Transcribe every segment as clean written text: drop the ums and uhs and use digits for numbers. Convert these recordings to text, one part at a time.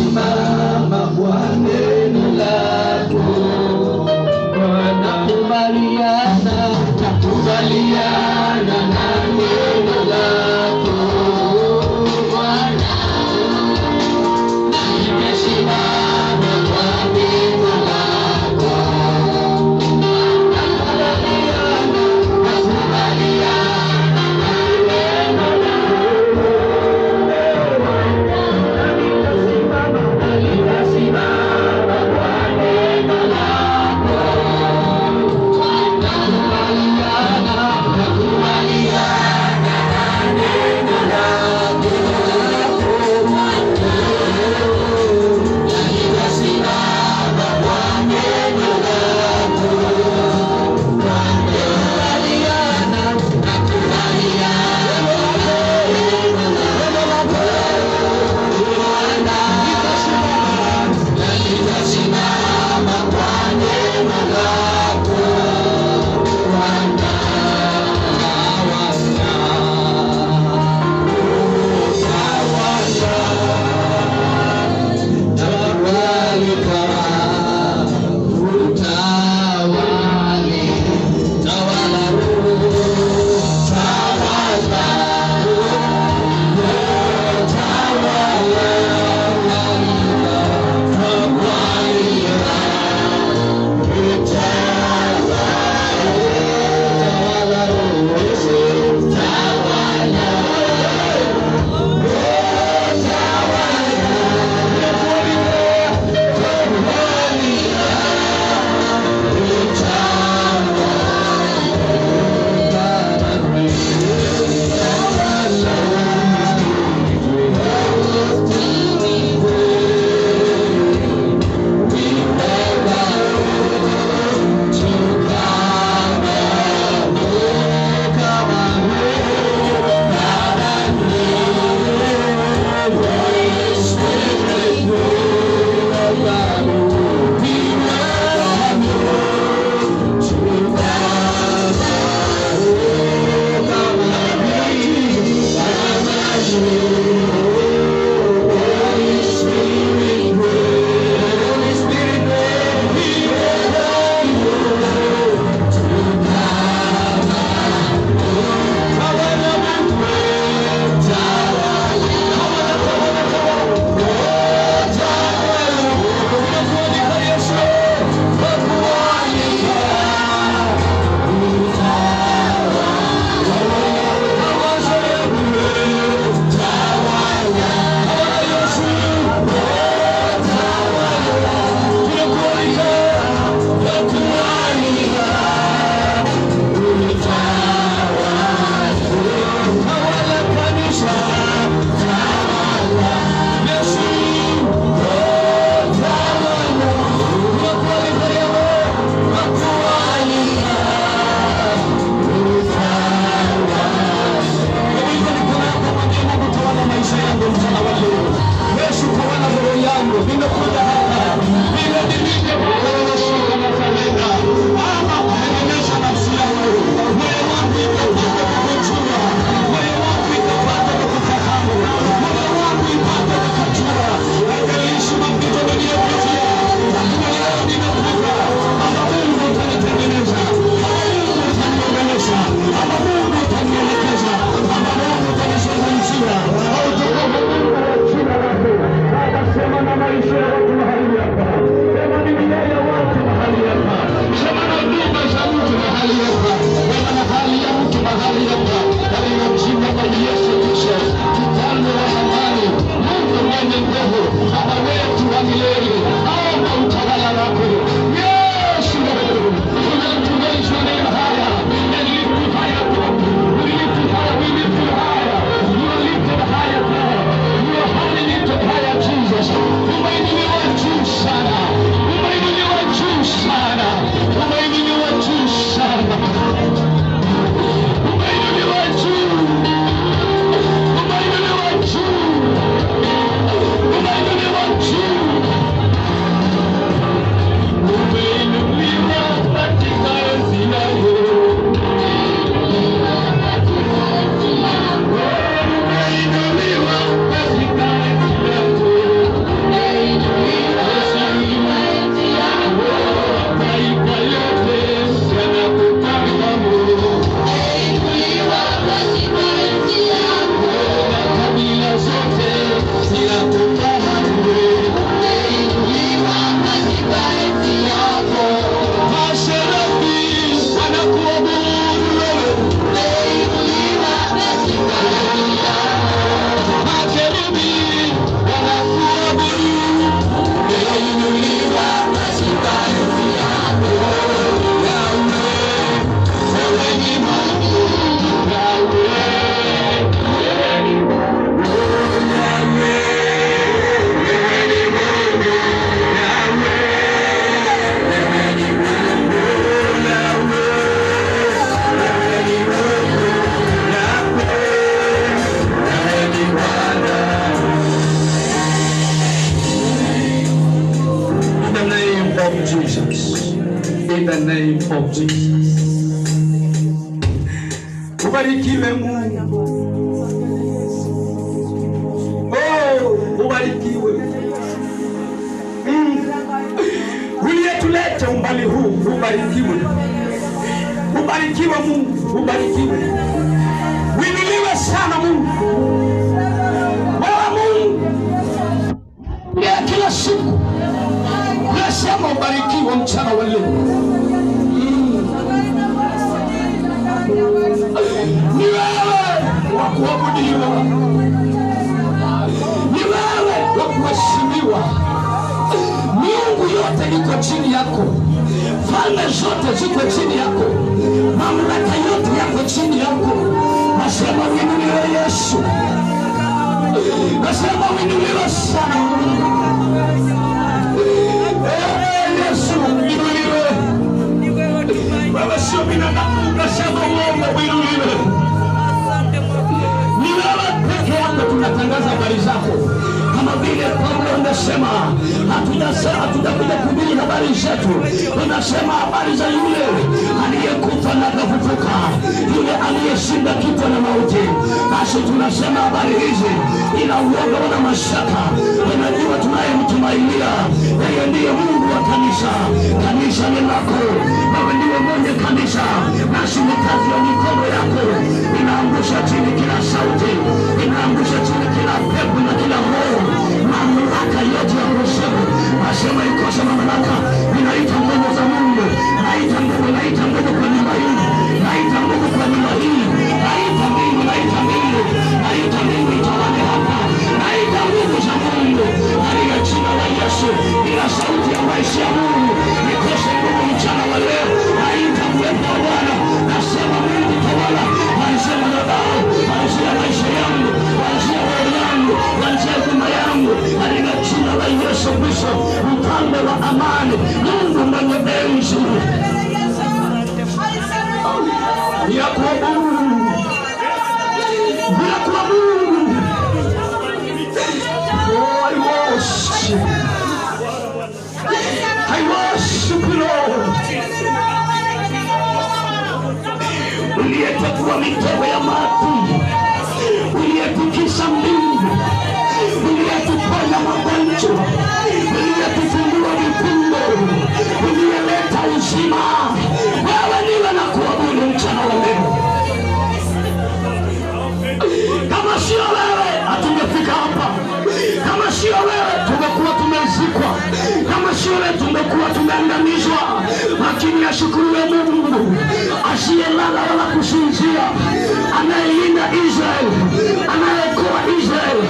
ninasimama kwa neno lako. Nakubaliana na neno lako Bwana, na nimesimama kwa neno lako. Nakubaliana na neno lako. of Jesus. Ubarikiwe Mungu. Oh, ubarikiwe. Uliyetuleta umbali huu, ubarikiwe. Ubarikiwe Mungu, ubarikiwe. Uinuliwe sana Mungu. Wewe Mungu, ya kila siku nasema ubarikiwe mchana wa leo. Ni wewe wa kuabudiwa, ni wewe wa kuheshimiwa. Miungu yote iko chini yako, falme zote ziko chini yako, mamlaka yote yako chini yako. Nasema uinuliwe Yesu, nasema uinuliwe sana Yesu, uinuliwe. Wewe sio binadamu, nasema uongo, uinuliwe. Ni wewe peke yako tunatangaza habari zako. Kama vile Paulo anasema, hatutakuja kuhubiri habari zetu, tunasema habari za yule aliyekufa na kufufuka, yule aliyeshinda kifo na mauti. Basi tunasema habari hizi ila uoga wala mashaka. Tunajua tunayemtumainia yeye ndiye Mungu wa kanisa. Kanisa ni lako, wewe ndiye mwenye kanisa. Basi ni kazi ya mikono yako, inaangusha chini kila sauti, inaangusha chini kila pepo na kila roho, mamlaka yote ya kuzimu. Nasema ikose mamlaka. Ninaita nguvu za Mungu, naita nguvu kwa nyumba hii, naita nguvu kwa nyumba hii, naita mbingu, naita mbingu itawale hapa, naita nguvu za Mungu katika jina la Yesu. Ila sauti ya maisha ya Mungu ikose nguvu mchana wa leo. Naita uwepo wa Bwana, nasema Mungu tawala, nasema madhabahu, kuanzia maisha yangu, kuanzia roho yangu, kuanzia huduma yangu, katika jina la Yesu Kristo, mfalme wa amani, Mungu mwenye enzi. Ninakuabudu, ninakuabudu. Oh, I worship you, Lord. Uliyetatua mitego ya maadui, uliyetikisa mbingu, uliyetuponya magonjwa, uliyetufungua vifungo, uliyeleta uzima. Wewe ndiwe nakuabudu mchana wa leo. Kama sio wewe hatungefika hapa, kama sio wewe tungekuwa tumezikwa, kama sio wewe tungekuwa tumeangamizwa. Lakini ashukuriwe Mungu asiyelala wala kusinzia, anayelinda Israeli, anayeokoa Israeli,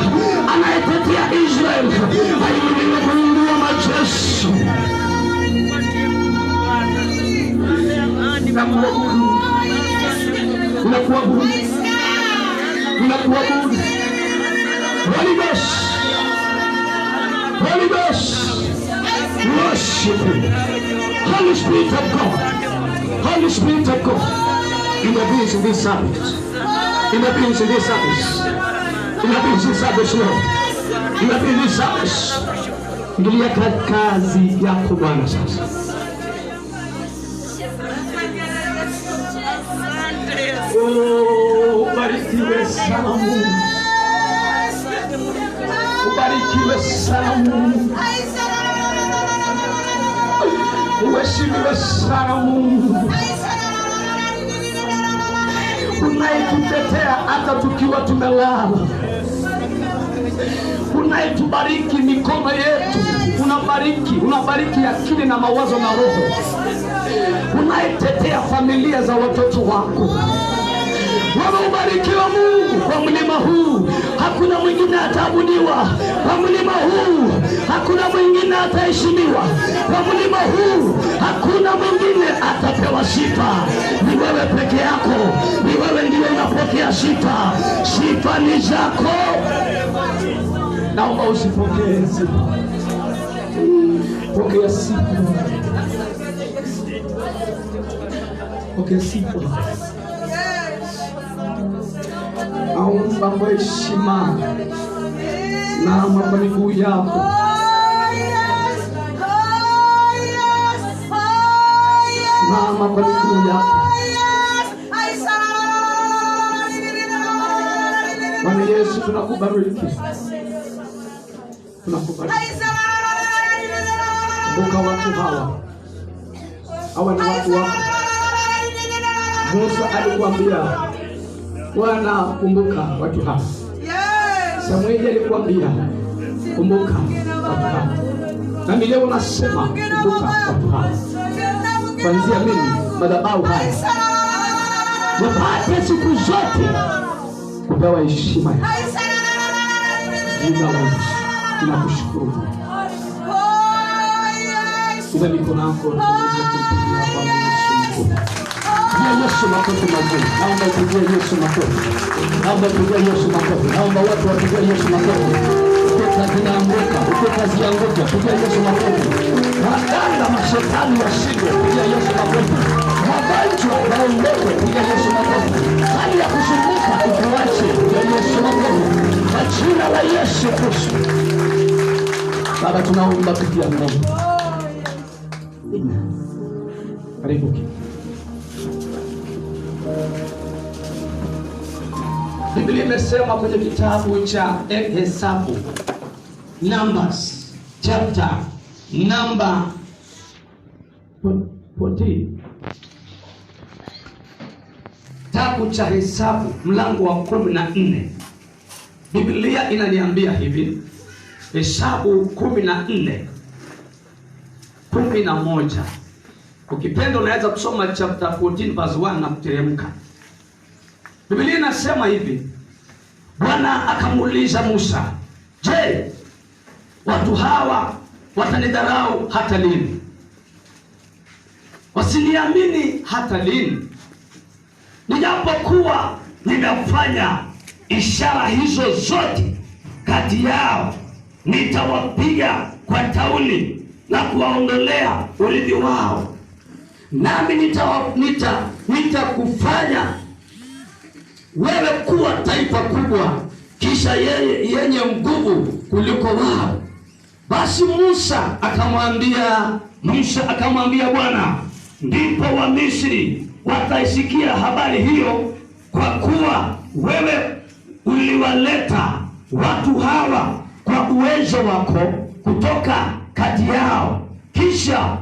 anayetetea Israeli. Ainuliwe Mungu wa majeshi. Nakuabudu, nakuabudu, nakuabudu. Holy Ghost, Holy Ghost, worship you. Holy Spirit of God, Holy Spirit of God, intervenes in this service, intervenes in this service, intervenes in this service, Lord, intervenes in this service. Ingilia kazi yako Bwana sasa. Oh, ubarikiwe sana Mungu, ubarikiwe sana Mungu, uheshimiwe sana Mungu, unayetutetea hata tukiwa tumelala, unayetubariki mikono yetu, unabariki akili na mawazo na roho, unayetetea familia za watoto wako. Wewe ubarikiwe Mungu. Kwa mlima huu hakuna mwingine ataabudiwa, kwa mlima huu hakuna mwingine ataheshimiwa, kwa mlima huu hakuna mwingine atapewa sifa. Ni wewe peke yako, ni wewe ndiye unapokea sifa. Sifa ni zako, naomba usipokee sifa. Pokea sifa, pokea sifa. Naomba kwa heshima na kwa miguu yako. Simama kwa miguu yako. Bwana Yesu, tunakubariki. Tunakubariki. Kumbuka watu hawa. Hawa ni watu wako. Musa alikuambia, Bwana, kumbuka watu hawa. Samueli alikuambia, kumbuka watu hawa. Na leo unasema, kumbuka watu hawa. Kuanzia mimi, madhabahu haya, wapate siku zote kupewa heshima. Jina la Yesu, tunakushukuru. Kwa mikono yako tuweze kumpigia Bwana Yesu mkono. Pigia Yesu makofi mazuri. Naomba pigia Yesu makofi. Naomba pigia Yesu makofi. Naomba watu wapigie Yesu makofi. Ukuta zinaanguka, ukuta zianguke, pigia Yesu makofi. Waganga mashetani washindwe, pigia Yesu makofi. Magonjwa yaondoke, pigia Yesu makofi. Hali ya kusumbuka ikuache, pigia Yesu makofi. Kwa jina la Yesu Kristo. Baba, tunaomba kupitia Mungu. Karibu. Biblia imesema kwenye kitabu cha Hesabu, Numbers chapter number 14. Kitabu cha Hesabu mlango wa 14. Biblia inaniambia hivi, Hesabu 14:11. Ukipenda unaweza kusoma chapter 14 verse 1 na kuteremka. Biblia inasema hivi, Bwana akamuuliza Musa, je, watu hawa watanidharau hata lini? Wasiniamini hata lini? Nijapokuwa ninafanya ishara hizo zote kati yao, nitawapiga kwa tauni na kuwaondolea urithi wao. Nami nitakufanya wewe kuwa taifa kubwa, kisha yenye nguvu kuliko wao. Basi Musa akamwambia Bwana, ndipo Wamisri wataisikia habari hiyo, kwa kuwa wewe uliwaleta watu hawa kwa uwezo wako kutoka kati yao. Kisha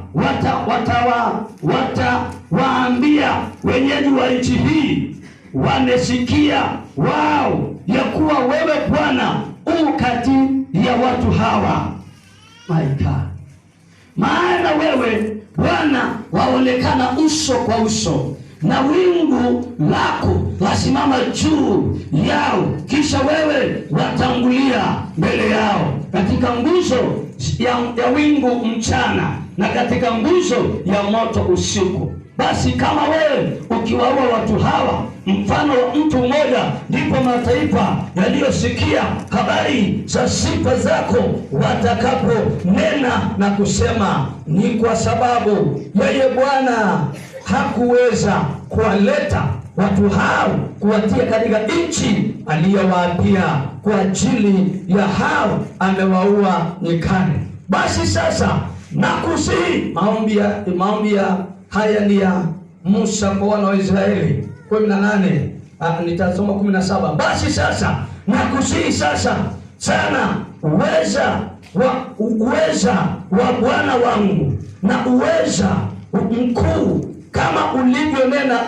watawaambia wenyeji wa nchi hii, wamesikia wao ya kuwa wewe Bwana kati ya watu hawa. My God. Maana wewe Bwana waonekana uso kwa uso, na wingu lako lasimama juu yao. Kisha wewe watangulia mbele yao katika nguzo ya wingu mchana, na katika nguzo ya moto usiku. Basi kama wewe ukiwaua watu hawa mfano wa mtu mmoja, ndipo mataifa yaliyosikia habari za sifa zako watakaponena na kusema, ni kwa sababu yeye Bwana hakuweza kuwaleta watu hao kuwatia katika nchi aliyowaapia, kwa ajili ya hao amewaua nyikani. Basi sasa nakusihi, maombi haya ni ya Musa kwa wana wa Israeli. 18, nitasoma 17. Basi sasa nakusihi sasa sana uweza wa Bwana wangu na uweza mkuu, kama ulivyonena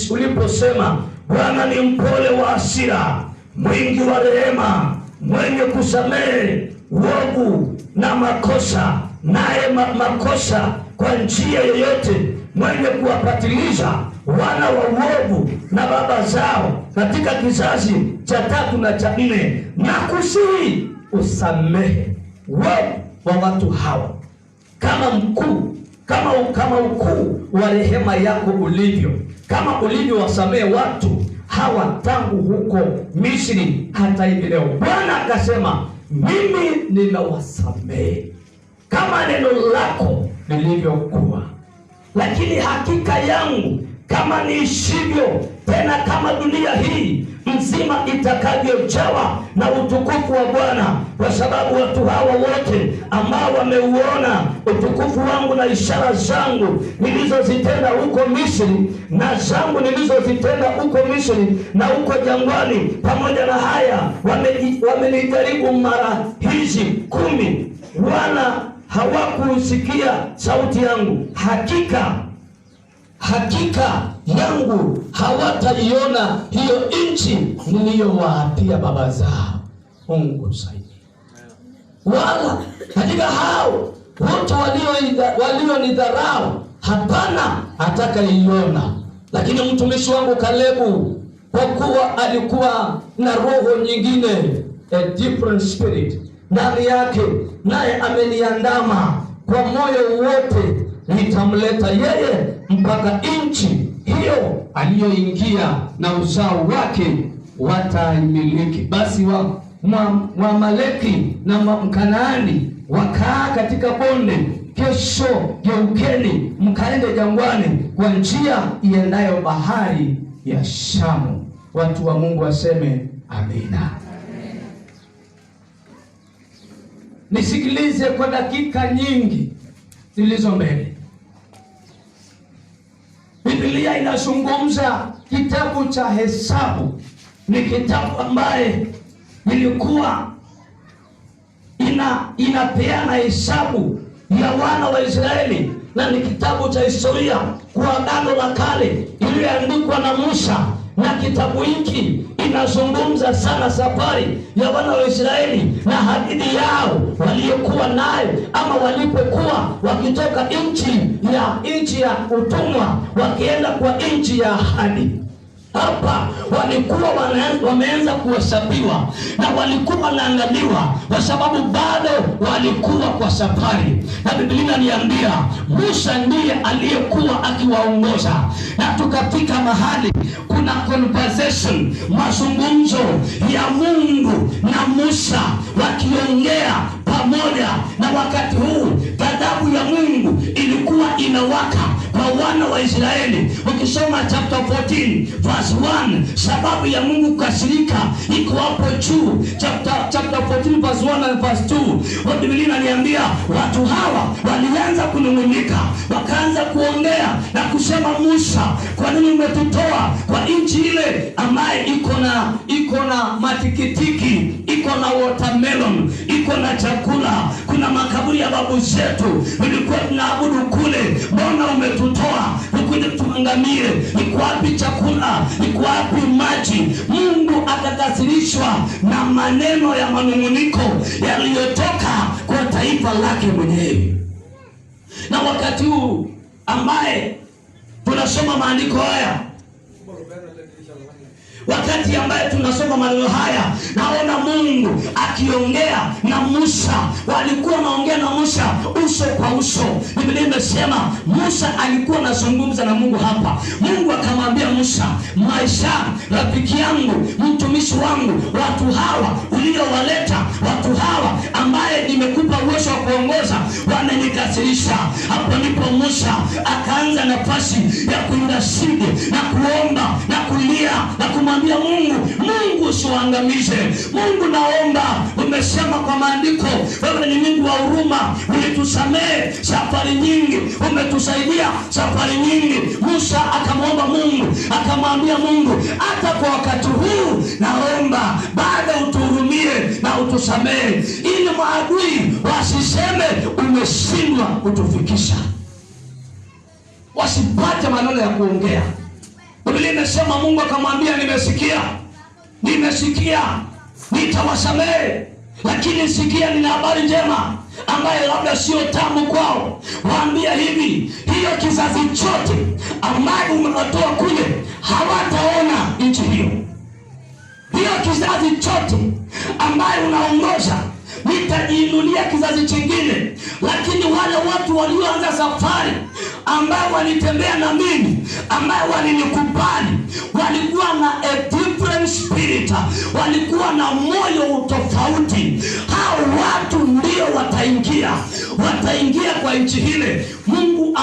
uliposema, Bwana ni mpole wa hasira, mwingi wa rehema, mwenye kusamehe uovu na makosa, naye makosa kwa njia yoyote, mwenye kuwapatiliza wana wa uovu na baba zao katika kizazi cha 3 na cha 4. Nakusihi usamehe uovu wa watu hawa kama ukuu wa rehema yako ulivyo, kama ulivyowasamehe watu hawa tangu huko Misri hata hivi leo. Bwana akasema, mimi ninawasamehe kama neno lako lilivyokuwa, lakini hakika yangu kama niishivyo, tena kama dunia hii mzima itakavyojawa na utukufu wa Bwana, kwa sababu watu hawa wote ambao wameuona utukufu wangu na ishara zangu nilizozitenda huko Misri, na zangu nilizozitenda huko Misri na huko jangwani, pamoja na haya wamenijaribu mara hizi 10, wala hawakusikia sauti yangu. Hakika yangu hawataiona hiyo nchi niliyowaapia baba zao. Mungu saidi. Wala katika hao wote walionidharau hapana atakaiona. Lakini mtumishi wangu Kalebu, kwa kuwa alikuwa na roho nyingine, a different spirit, ndani yake, naye ameniandama kwa moyo wote, nitamleta yeye mpaka nchi hiyo aliyoingia, na uzao wake wataimiliki. Basi Waamaleki na Mkanaani wakaa katika bonde. Kesho geukeni mkaende jangwani kwa njia iendayo bahari ya Shamu. Watu wa Mungu waseme amina. Nisikilize kwa dakika nyingi zilizo mbele. Biblia inazungumza kitabu cha Hesabu. Ni kitabu ambaye ilikuwa inapeana hesabu ya wana wa Israeli, na ni kitabu cha historia kwa Agano la Kale iliyoandikwa na Musa. Na kitabu hiki inazungumza sana safari ya wana wa Israeli na hadithi yao waliokuwa nayo, ama walipokuwa wakitoka nchi ya utumwa wakienda kwa nchi ya ahadi. Hapa walikuwa wameanza kuhesabiwa na walikuwa wanaangaliwa, kwa sababu bado walikuwa kwa safari. Na Biblia inaniambia Musa ndiye aliyekuwa akiwaongoza, na tukafika mahali kuna conversation, mazungumzo ya Mungu na Musa wakiongea pamoja. Na wakati huu ghadhabu ya Mungu ilikuwa inawaka kwa wana wa Israeli. Ukisoma chapter 14 verse 1, sababu ya Mungu kukasirika iko hapo juu. Chapter 14 verse 1 and verse 2, Biblia inaniambia watu hawa walianza kunung'unika, wakaanza kuongea na kusema, Musa, kwa nini umetutoa kwa nchi ile ambaye iko na matikitiki, iko na watermelon, iko na chakula, kuna makaburi ya babu zetu, tulikuwa tunaabudu kule, mbona umetutoa ukuje tuangamie? Ni wapi chakula? Ni wapi maji? Mungu akakasirishwa na maneno ya manunguniko yaliyotoka kwa taifa lake mwenyewe. Na wakati huu ambaye tunasoma maandiko haya, wakati ambaye tunasoma maneno haya, naona Mungu akiongea na Musa. Walikuwa wanaongea na Musa uso kwa uso. Biblia imesema Musa alikuwa anazungumza na Mungu hapa. Mungu akamwambia Musa, Maisha, rafiki yangu, mtumishi wangu, watu hawa uliowaleta, watu hawa ambaye nimekupa uwezo wa kuongoza, wamenikasirisha. Hapo ndipo Musa akaanza nafasi ya kuindasidi na kuomba na kulia na kumwambia Mungu usiwaangamize. Mungu, naomba, umesema kwa maandiko wewe ni Mungu wa huruma, ulitusamehe safari nyingi, umetusaidia safari nyingi. Musa akamwomba Mungu, akamwambia Mungu, hata kwa wakati huu naomba bado utuhurumie na utusamehe, ili maadui wasiseme umeshindwa kutufikisha, wasipate maneno ya kuongea. Biblia imesema Mungu akamwambia, nimesikia, nitawasamehe, lakini sikia, nina habari njema ambaye labda sio tamu kwao. Waambia hivi, hiyo kizazi chote ambaye umewatoa kule hawataona nchi hiyo. Hiyo kizazi chote ambaye unaongoza, nitajiinulia kizazi kingine. Lakini wale watu walioanza safari, ambao walitembea na mimi, ambao walinikubali, walikuwa na a different spirit, walikuwa na moyo tofauti. Hao watu ndio wataingia kwa nchi ile. Mungu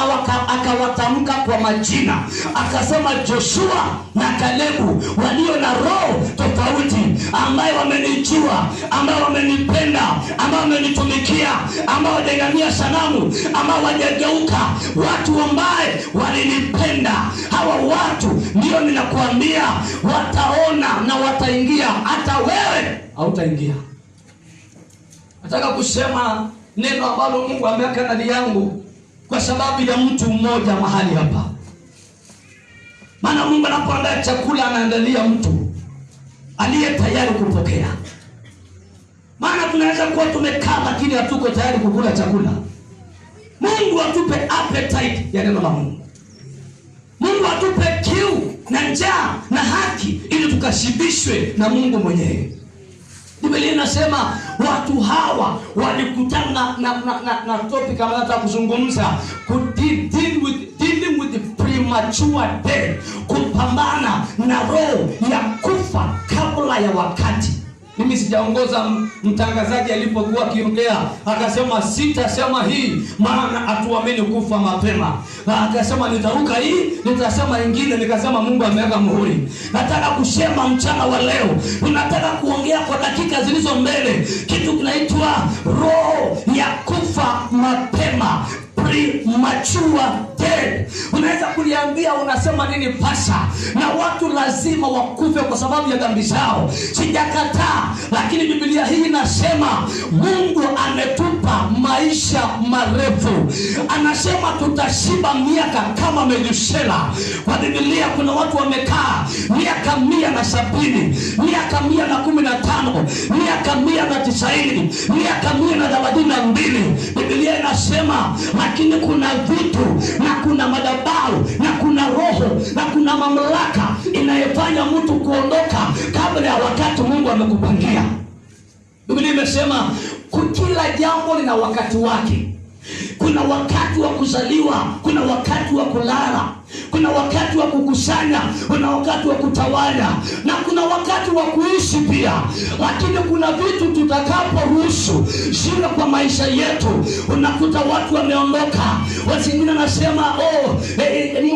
akawatamka kwa majina, akasema Joshua na Kalebu, walio na roho tofauti, ambao wamenijua, ambao wamenipenda, ambao wamenitumikia, ambao wajengania sanamu, ambao wajageuka, watu ambao walinipenda. Hawa watu ndio ninakuambia wataona na wataingia. Hata wewe hautaingia. Nataka kusema neno ambalo Mungu ameweka ndani yangu kwa sababu ya mtu mmoja mahali hapa. Maana Mungu anapoandaa chakula, anaandalia mtu aliye tayari kupokea. Maana tunaweza kuwa tumekaa lakini hatuko tayari kukula chakula. Mungu atupe appetite ya neno la Mungu. Mungu atupe kiu na njaa na haki, ili tukashibishwe na Mungu mwenyewe. Biblia inasema watu hawa walikutana na topic kama nataka kuzungumza, dealing with the premature death, kupambana na roho ya kufa kabla ya wakati. Mimi sijaongoza mtangazaji alipokuwa akiongea, akasema sitasema hii maana hatuamini kufa mapema. Akasema nitaruka hii, nitasema ingine, nikasema Mungu ameweka muhuri. Nataka kusema mchana wa leo, tunataka kuongea kwa dakika zilizo mbele kitu kinaitwa roho ya kufa mapema, premature death. Unaweza kuliambia unasema nini pasha, na watu lazima wakufe kwa sababu ya dhambi zao. Sijakataa, lakini Biblia hii inasema Mungu ametupa maisha marefu. Anasema tutashiba miaka kama Methusela. Kwa Biblia kuna watu wamekaa miaka 170, miaka 115, miaka 190, miaka 132. Biblia inasema lakini kuna vitu na kuna madhabahu na kuna roho na kuna mamlaka inayofanya mtu kuondoka kabla ya wakati Mungu amekupangia. Biblia imesema kila jambo lina wakati wake. Kuna wakati wa kuzaliwa, kuna wakati wa kulala, kuna wakati wa kukusanya, kuna wakati wa kutawala, na kuna wakati wa kuishi pia. Lakini kuna vitu tutakaporuhusu shida kwa maisha yetu, unakuta watu wameondoka. Wengine nasema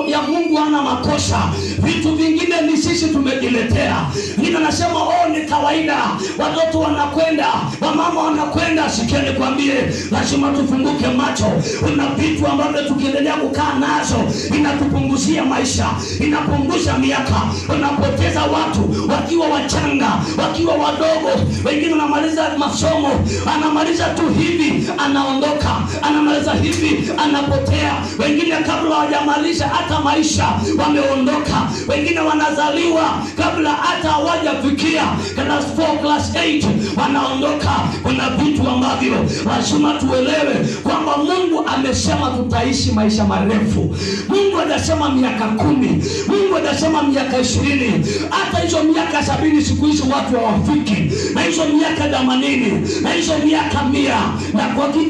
ya Mungu hana makosa, vitu vingine ni sisi tumejiletea. Wengine nasema ni kawaida, watoto wanakwenda, wamama wanakwenda. Sikieni nikwambie, lazima tufunguke macho. Kuna vitu ambavyo tukiendelea kukaa nazo inatupunguzia maisha, inapunguza miaka. Unapoteza watu wakiwa wachanga, wakiwa wadogo. Wengine wanamaliza masomo, anamaliza tu hivi anaondoka, anamaliza hivi anapotea. Wengine kabla hawajamaliza hata maisha wameondoka. Wengine wanazaliwa kabla hata hawajafikia class 4, class 8 wanaondoka. Kuna vitu ambavyo lazima tuelewe kwamba Mungu amesema tutaishi maisha marefu. Mungu anasema miaka 10, Mungu anasema miaka 20. Hata hizo miaka 70 siku hizo watu hawafiki, na hizo miaka 80, na hizo miaka 100. Na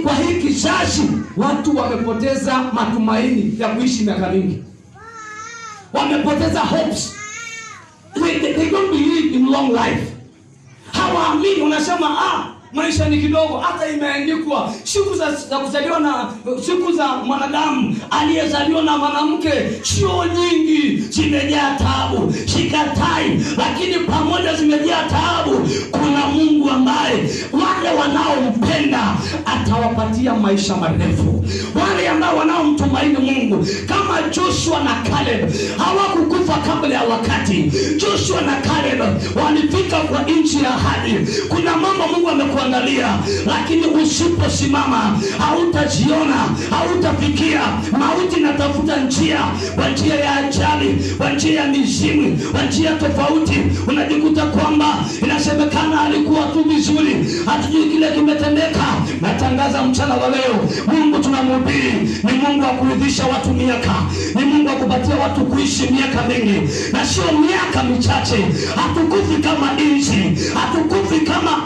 kwa hii kizazi watu wamepoteza matumaini ya kuishi miaka mingi. Wamepoteza hopes. They don't believe in long life. Hawaamini. Unasema maisha ni kidogo. Hata imeandikwa siku za kuzaliwa na siku za mwanadamu aliyezaliwa na mwanamke sio nyingi, zimejaa taabu. Sikatai, lakini pamoja zimejaa taabu, kuna Mungu ambaye wale wanaompenda atawapatia maisha marefu. Wale ambao wanaomtumaini Mungu, kama Joshua na Caleb, hawakukufa kabla ya wakati. Joshua na Caleb walifika kwa nchi ya ahadi. Kuna mambo Mungu amekuandalia, lakini usiposimama hautajiona, hautafikia. Mauti inatafuta njia, kwa njia ya ajali, kwa njia ya mizimu, kwa njia tofauti. Unajikuta kwamba inasemekana alikuwa tu vizuri, hatujui kile kimetendeka. Natangaza mchana wa leo, Mungu tunamhubiri ni Mungu wa kuridhisha watu miaka, ni Mungu wa kupatia watu kuishi miaka mingi na sio miaka michache. Hatukufi kama inzi, hatukufi kama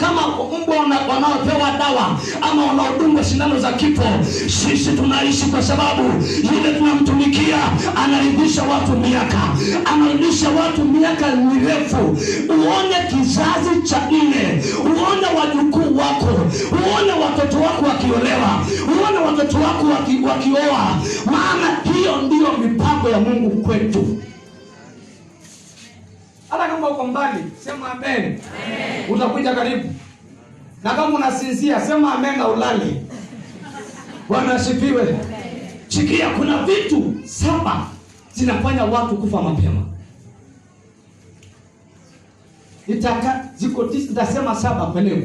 mbwa wanaopewa dawa ama wanaodungwa sindano za kifo. Sisi tunaishi kwa sababu yule tunamtumikia anaridhisha watu miaka, anarudisha watu miaka mirefu. Uone kizazi cha 4, uone wajukuu wako, uone watoto wako wakiolewa, uone watoto wako wakioa, maana hiyo ndiyo mipango ya Mungu kwetu. Hata kama uko mbali, sema amen. Amen. Utakuja karibu. Na kama unasinzia, sema amen na ulale. Bwana asifiwe. Sikia, kuna vitu 7 zinafanya watu kufa mapema. Nitasema 7 kwa leo.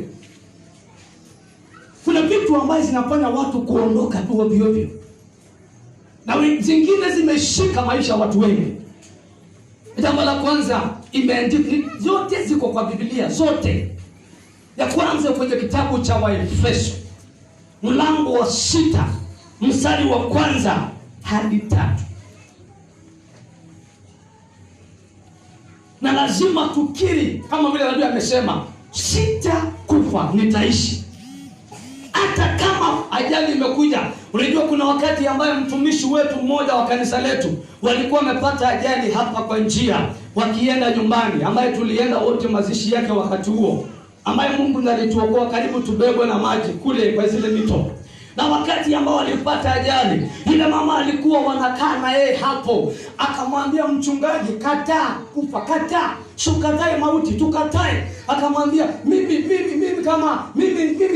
Kuna vitu ambazo zinafanya watu kuondoka tu ovyo ovyo. Na zingine zimeshika maisha watu wengi. Jambo la kwanza, imeandikwa, zote ziko kwa Biblia, zote. Ya kwanza kwenye kitabu cha Waefeso mlango wa 6 mstari wa 1 hadi 3. Na lazima tukiri kama vile Nabii amesema, sitakufa nitaishi. Hata kama ajali imekuja. Unajua kuna wakati ambaye mtumishi wetu mmoja wa kanisa letu walikuwa wamepata ajali hapa kwa njia wakienda nyumbani, ambaye tulienda wote mazishi yake wakati huo, ambaye Mungu ndiye alituokoa, karibu tubebwe na maji kule kwa zile mito. Na wakati ambao walipata ajali, ile mama alikuwa wanakaa na yeye hapo, akamwambia mchungaji, kataa kufa, kataa, sukatae mauti, tukatae. Akamwambia mimi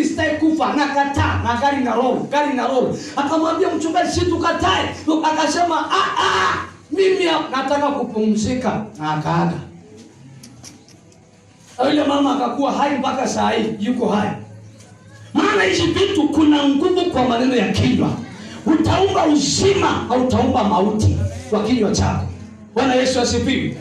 sitaki kufa, na kataa, na gari na roho. Akamwambia mchungaji, si tukatae. Akasema mimi nataka kupumzika, na akaaga. Yule mama akakuwa hai mpaka saa hii, yuko hai. Maana hizi vitu, kuna nguvu kwa maneno ya kinywa. Utaumba uzima au utaumba mauti kwa kinywa chako. Bwana Yesu asifiwe.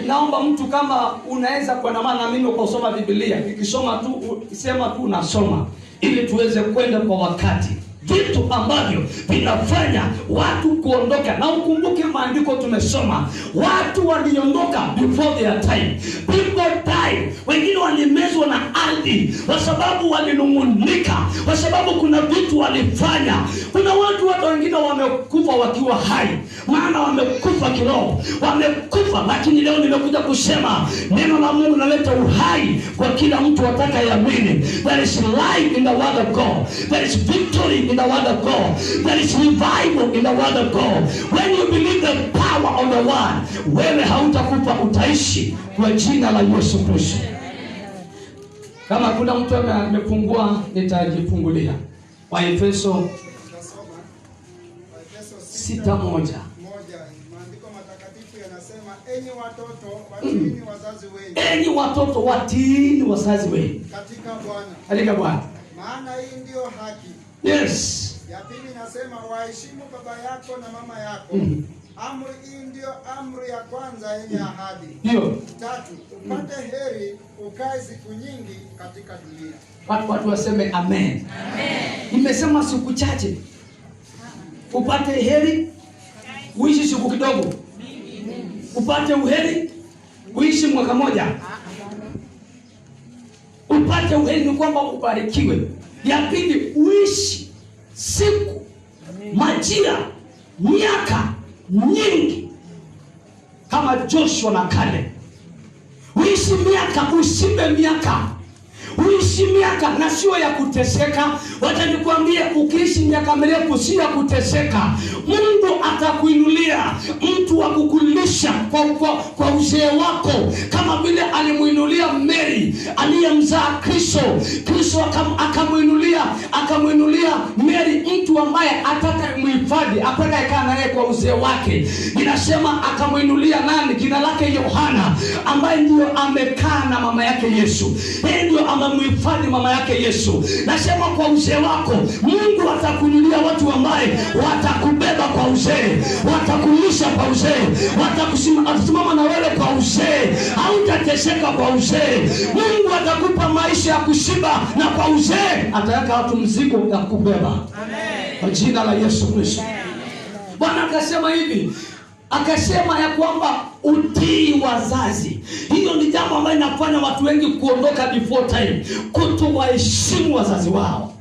Naomba mtu kama unaweza kuandamana na mimi kwa kusoma Biblia, nikisoma tu sema tu unasoma, ili tuweze kwenda kwa wakati. Vitu ambavyo vinafanya watu kuondoka. Na ukumbuke maandiko tumesoma, watu waliondoka before their time. People died. Wengine walimezwa na ardhi kwa sababu walinung'unika, kwa sababu kuna vitu walifanya. Kuna watu wengine wamekufa wakiwa hai, maana wamekufa kiroho, wamekufa. Lakini leo nimekuja kusema neno la Mungu linaleta uhai kwa kila mtu atakayeamini. There is life in the word of God. There is victory in the word of God. There is revival in the word of God. When you believe the power of the word, wewe hautakufa, utaishi kwa jina la Yesu Kristo. Kama kuna mtu amefungua, nitajifungulia. Waefeso 6:1. Maandiko matakatifu yanasema, enyi watoto watiini wazazi wenu. Enyi watoto watiini wazazi wenu Katika Bwana. Katika Bwana. Maana hii ndio haki. Yes. Ya pili nasema, waheshimu baba yako na mama yako. Amri hii ndio amri ya kwanza yenye ahadi. Ndio. 3, upate heri ukae siku nyingi katika dunia. Watu waseme amen. Amen. Nimesema siku chache. Upate heri uishi siku kidogo. Upate uheri uishi mwaka moja. Upate uheri ni kwamba ubarikiwe. Ya pili, uishi siku, majira, miaka nyingi kama Joshua na Caleb. Uishi miaka, usibe miaka. Uishi miaka na sio ya kuteseka. Wacha nikwambie, ukiishi miaka mirefu si ya kuteseka. Mungu atakuinulia mtu wa kukulisha kwa uzee wako, kama vile alimuinulia Mary aliyemzaa Kristo. Kristo akamuinulia Mary mtu ambaye atakayemhifadhi, atakayekaa naye kwa uzee wake. Inasema akamuinulia nani? Jina lake Yohana, ambaye ndio amekaa na mama yake Yesu. Yeye ndio amemhifadhi mama yake Yesu. Nasema kwa uzee wako Mungu atakuinulia watu ambaye watakubeba kwa uzee, watakulisha kwa uzee, watakusimama na wewe kwa uzee. Hautateseka kwa uzee. Mungu atakupa maisha ya kushiba, na kwa uzee ataweka watu mzigo ya kubeba. Amen. Kwa jina la Yesu Kristo. Bwana akasema hivi, Akasema ya kwamba utii wazazi. Hiyo ni jambo ambalo linafanya watu wengi kuondoka before time, kutowaheshimu wazazi wao.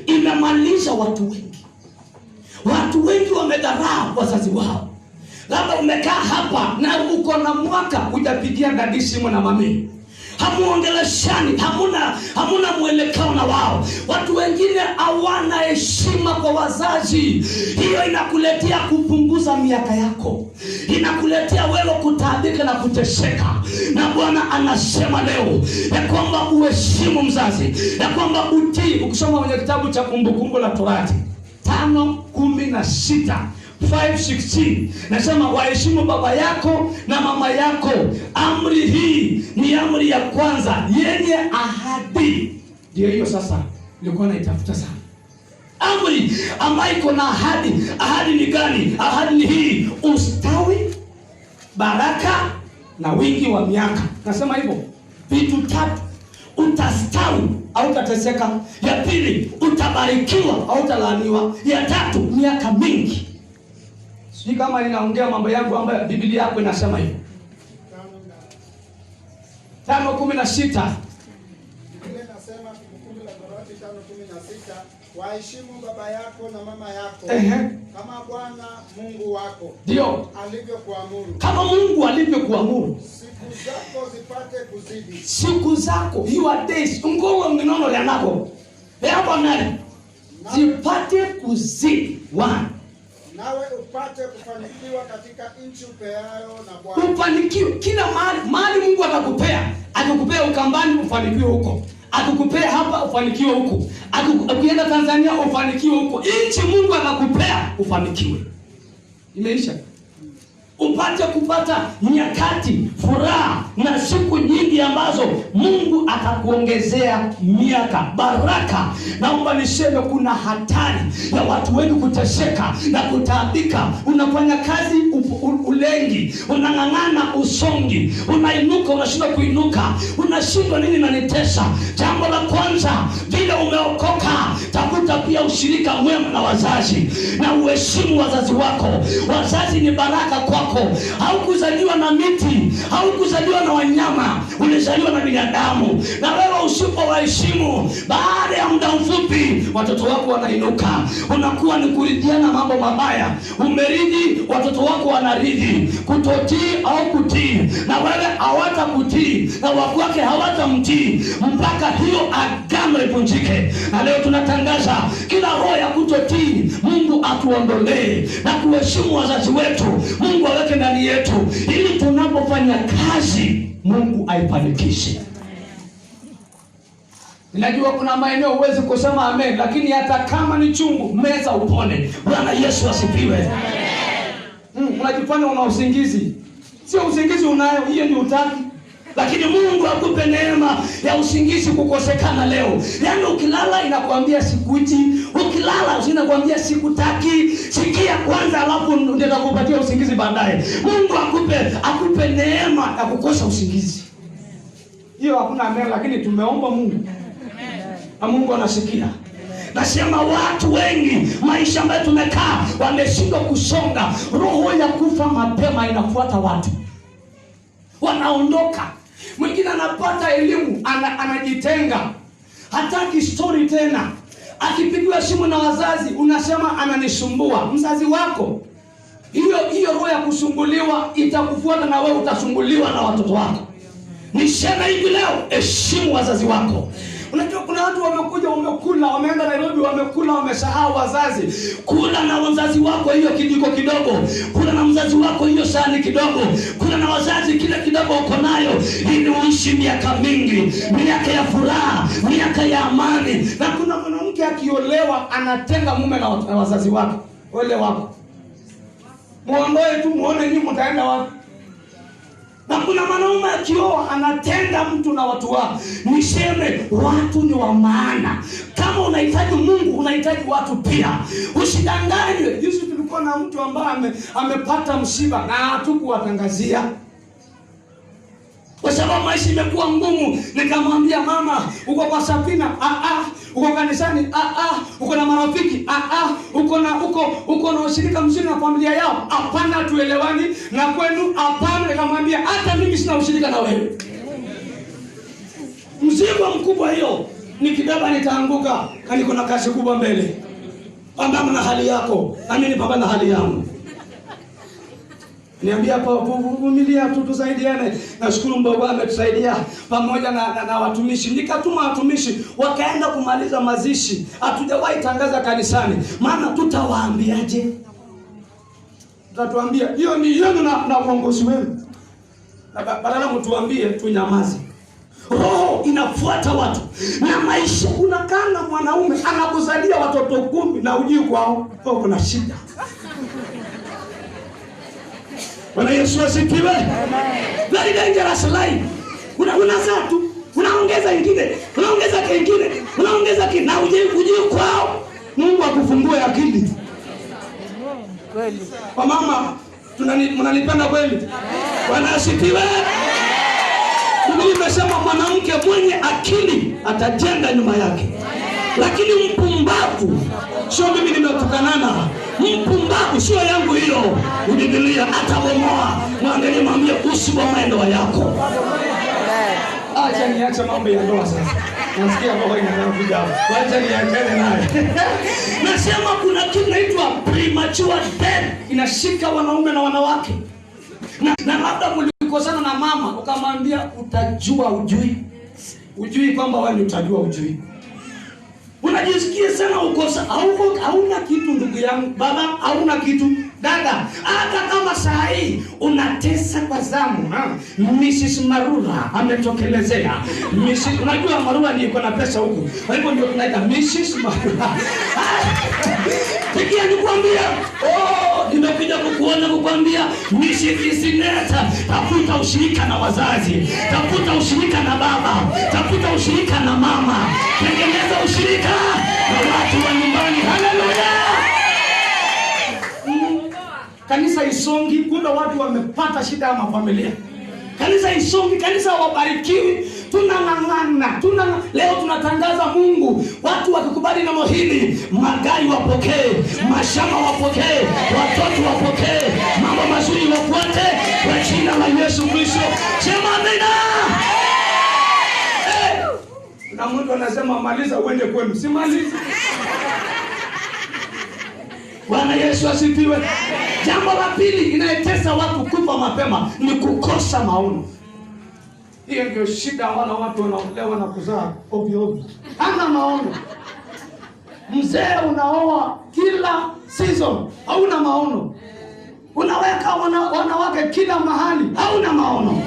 Imemaliza watu wengi. Watu wengi wamedharau wazazi wao. Labda umekaa hapa na uko na mwaka hujapigia dadi simu na mami. Hamuongeleshani, hamuna mwelekeo na wao. Watu wengine hawana heshima kwa wazazi. Hiyo inakuletea kupunguza miaka yako. Inakuletea wewe kutaabika na kuteseka. Na Bwana anasema leo ya kwamba uheshimu mzazi, ya kwamba utii. Ukisoma kwenye kitabu cha Kumbukumbu la Torati 5:16 5:16 nasema waheshimu baba yako na mama yako. Amri hii ni amri ya kwanza yenye ahadi. Ndio hiyo sasa nilikuwa naitafuta sana. Amri ambayo iko na ahadi. Ahadi ni gani? Ahadi ni hii: ustawi, baraka na wingi wa miaka. Nasema hivyo vitu tatu. Utastawi au utateseka. Ya pili, utabarikiwa au utalaaniwa. Ya tatu, miaka mingi. Sijui kama ninaongea mambo yangu ambayo Biblia yako inasema hivyo. 5:16 Biblia inasema Kumbukumbu la Torati 5:16, waheshimu baba yako na mama yako kama Bwana Mungu wako ndio alivyokuamuru. Kama Mungu alivyokuamuru. Siku zako zipate kuzidi. Siku zako, your days, ngoa mnono yanako. Hapo nani? Zipate kuzidi. 1. Nawe upate kufanikiwa katika nchi upeayo na Bwana. Ufanikiwe kila mahali Mungu atakupea. Akikupea Ukambani ufanikiwe huko. Akikupea hapa ufanikiwe huko. Ukienda Tanzania ufanikiwe huko. Nchi Mungu atakupea ufanikiwe. Imeisha. Upate kupata nyakati, furaha na siku nyingi ambazo Mungu atakuongezea miaka, baraka. Naomba niseme kuna hatari ya watu wengi kuteseka na kutaabika. Unafanya kazi ulengi, unang'ang'ana usongi, unainuka unashindwa kuinuka, unashindwa nini nanitesa. Jambo la kwanza, vile umeokoka, tafuta pia ushirika mwema na wazazi na uheshimu wazazi wako. Wazazi ni baraka kwako. Haukuzaliwa na miti, haukuzaliwa na wanyama, ulizaliwa na binadamu. Na wewe usipowaheshimu, baada ya muda mfupi watoto wako wanainuka. Unakuwa ni kuridhiana mambo mabaya. Umeridhi, watoto wako wanaridhi. Kutotii au kutii, na wewe hawatakutii na wakwake hawatamtii mpaka hiyo agano ivunjike. Na leo tunatangaza kila roho ya kutotii Mungu atuondolee, na kuheshimu wazazi wetu Mungu aweke ndani yetu, ili tunapofanya kazi Mungu aifanikishe. Ninajua kuna maeneo huwezi kusema amen, lakini hata kama ni chungu meza upone. Bwana Yesu asifiwe. Unajifanya una usingizi. Sio usingizi unayo, hiyo ni utaki. Lakini Mungu akupe neema ya usingizi kukosekana leo. Yaani ukilala inakwambia sikuiti, ukilala usinakwambia sikutaki. Sikia kwanza alafu ndio nitakupatia usingizi baadaye. Mungu akupe neema ya kukosa usingizi. Hiyo hakuna amen, lakini tumeomba Mungu. Na Mungu anasikia. Nasema watu wengi maisha ambayo tumekaa wameshindwa kusonga. Roho ya kufa mapema inafuata watu. Wanaondoka. Mwingine anapata elimu, anajitenga. Hataki story tena. Akipigiwa simu na wazazi, unasema ananisumbua. Mzazi wako, hiyo roho ya kusumbuliwa itakufuata, na wewe utasumbuliwa na watoto wako. Niseme hivi leo, heshimu wazazi wako. Unajua kuna watu wamekuja, wamekula, wameenda Nairobi, wamekula, wamesahau wazazi. Kula na wazazi wako hiyo kijiko kidogo. Kula na mzazi wako hiyo sahani kidogo. Kula na wazazi kile kidogo uko nayo, ili uishi miaka mingi, miaka ya furaha, miaka ya amani. Na kuna mwanamke akiolewa anatenga mume na wazazi wako. Ole wako. Muondoe tu, muone nyinyi mtaenda wapi. Na kuna mwanaume akioa anatenga mtu na watu wao. Niseme watu ni wa maana. Kama unahitaji Mungu, unahitaji watu pia. Usidanganywe. Juzi tulikuwa na mtu ambaye amepata msiba na hatukuwatangazia. Kwa sababu maisha imekuwa ngumu, nikamwambia mama, uko kwa Safina. Uko kanisani, uko na marafiki, uko na ushirika mzuri na familia yao. Hapana, tuelewani na kwenu. Hapana, nikamwambia hata mimi sina ushirika na wewe. Mzigo mkubwa hiyo, nikibeba nitaanguka, na niko na kazi kubwa mbele. Pambana na hali yako, na mimi nipambana na hali yangu. Niambia hapa vumilia tu, tusaidiane. Nashukuru Mungu ametusaidia pamoja na watumishi. Nikatuma watumishi wakaenda kumaliza mazishi. Hatujawahi tangaza kanisani. Maana tutawaambiaje? Tutatuambia hiyo ni yenu na uongozi wenu. Na badala mtuambie tunyamaze. Roho inafuata watu na maisha. Unakaa na mwanaume anakuzalia watoto 10 na ujui kwao kuna shida. Bwana Yesu asifiwe. Very dangerous life. Unazaa tu, unaongeza ingine, unaongeza kingine, unaongeza kingine na ujui kwao. Mungu akufungue akili. Kweli. Kwa mama, mnanipenda kweli? Bwana asifiwe. Biblia imesema mwanamke mwenye akili atajenga nyumba yake. Lakini mpumbavu, sio mimi nimetokanana. Mpumbavu sio yangu hiyo. Biblia atabomoa. Mwangalie mwambie usibomoe ndoa yako. Acha niache mambo ya ndoa sasa. Nasikia roho inakuja hapo. Acha niachane naye. Nasema kuna kitu inaitwa premature death. Inashika wanaume na wanawake. Na labda mlikosana na mama, ukamwambia utajua ujui kwamba wewe utajua ujui. Unajisikia sana ukosa, hauna kitu ndugu yangu, baba hauna kitu, dada hata kama saa hii unatesa kwa zamu. Mrs. Marula ametokelezea. Unajua Marula ni iko na pesa huko. Kwa hivyo ndio tunaita Mrs. Marula. Sikia nikwambia, nimekuja kukuambia Mrs. Sineta, tafuta ushirika na wazazi, tafuta ushirika na baba, tafuta ushirika na mama, tengeneza ushirika na watu wa nyumbani. Haleluya. Kanisa isongi, kumbe watu wamepata shida ya mafamilia. Kanisa isongi, kanisa wabarikiwi. Tunang'ang'ana, leo tunatangaza Mungu. Watu wakikubali neno hili, magari wapokee, mashamba wapokee, watoto wapokee, mambo mazuri wafuate kwa jina la Yesu Kristo. Sema amina. Na mtu anasema maliza uende kwenu. Simaliza. Bwana Yesu asifiwe. Jambo la pili inayotesa watu kufa mapema ni kukosa maono. Hiyo ndio shida, wala watu wanaolewa na kuzaa ovyo ovyo. Hana maono. Mzee unaoa kila season, hauna maono. Unaweka wanawake kila mahali, hauna maono.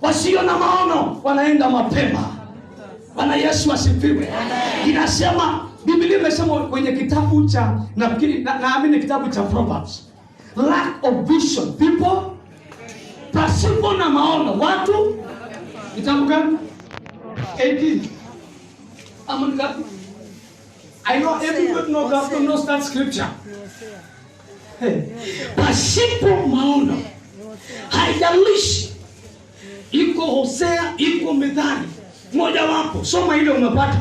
Wasio na maono wanaenda mapema. Bwana Yesu asifiwe. Inasema Biblia imesema kwenye kitabu cha naamini kitabu cha Proverbs, lack of vision, people pasipo na maono watu. Kitabu gani? 18. I know everybody knows that scripture. Pasipo maono, haijalishi iko Hosea, iko Methali, moja wapo soma ile unapata.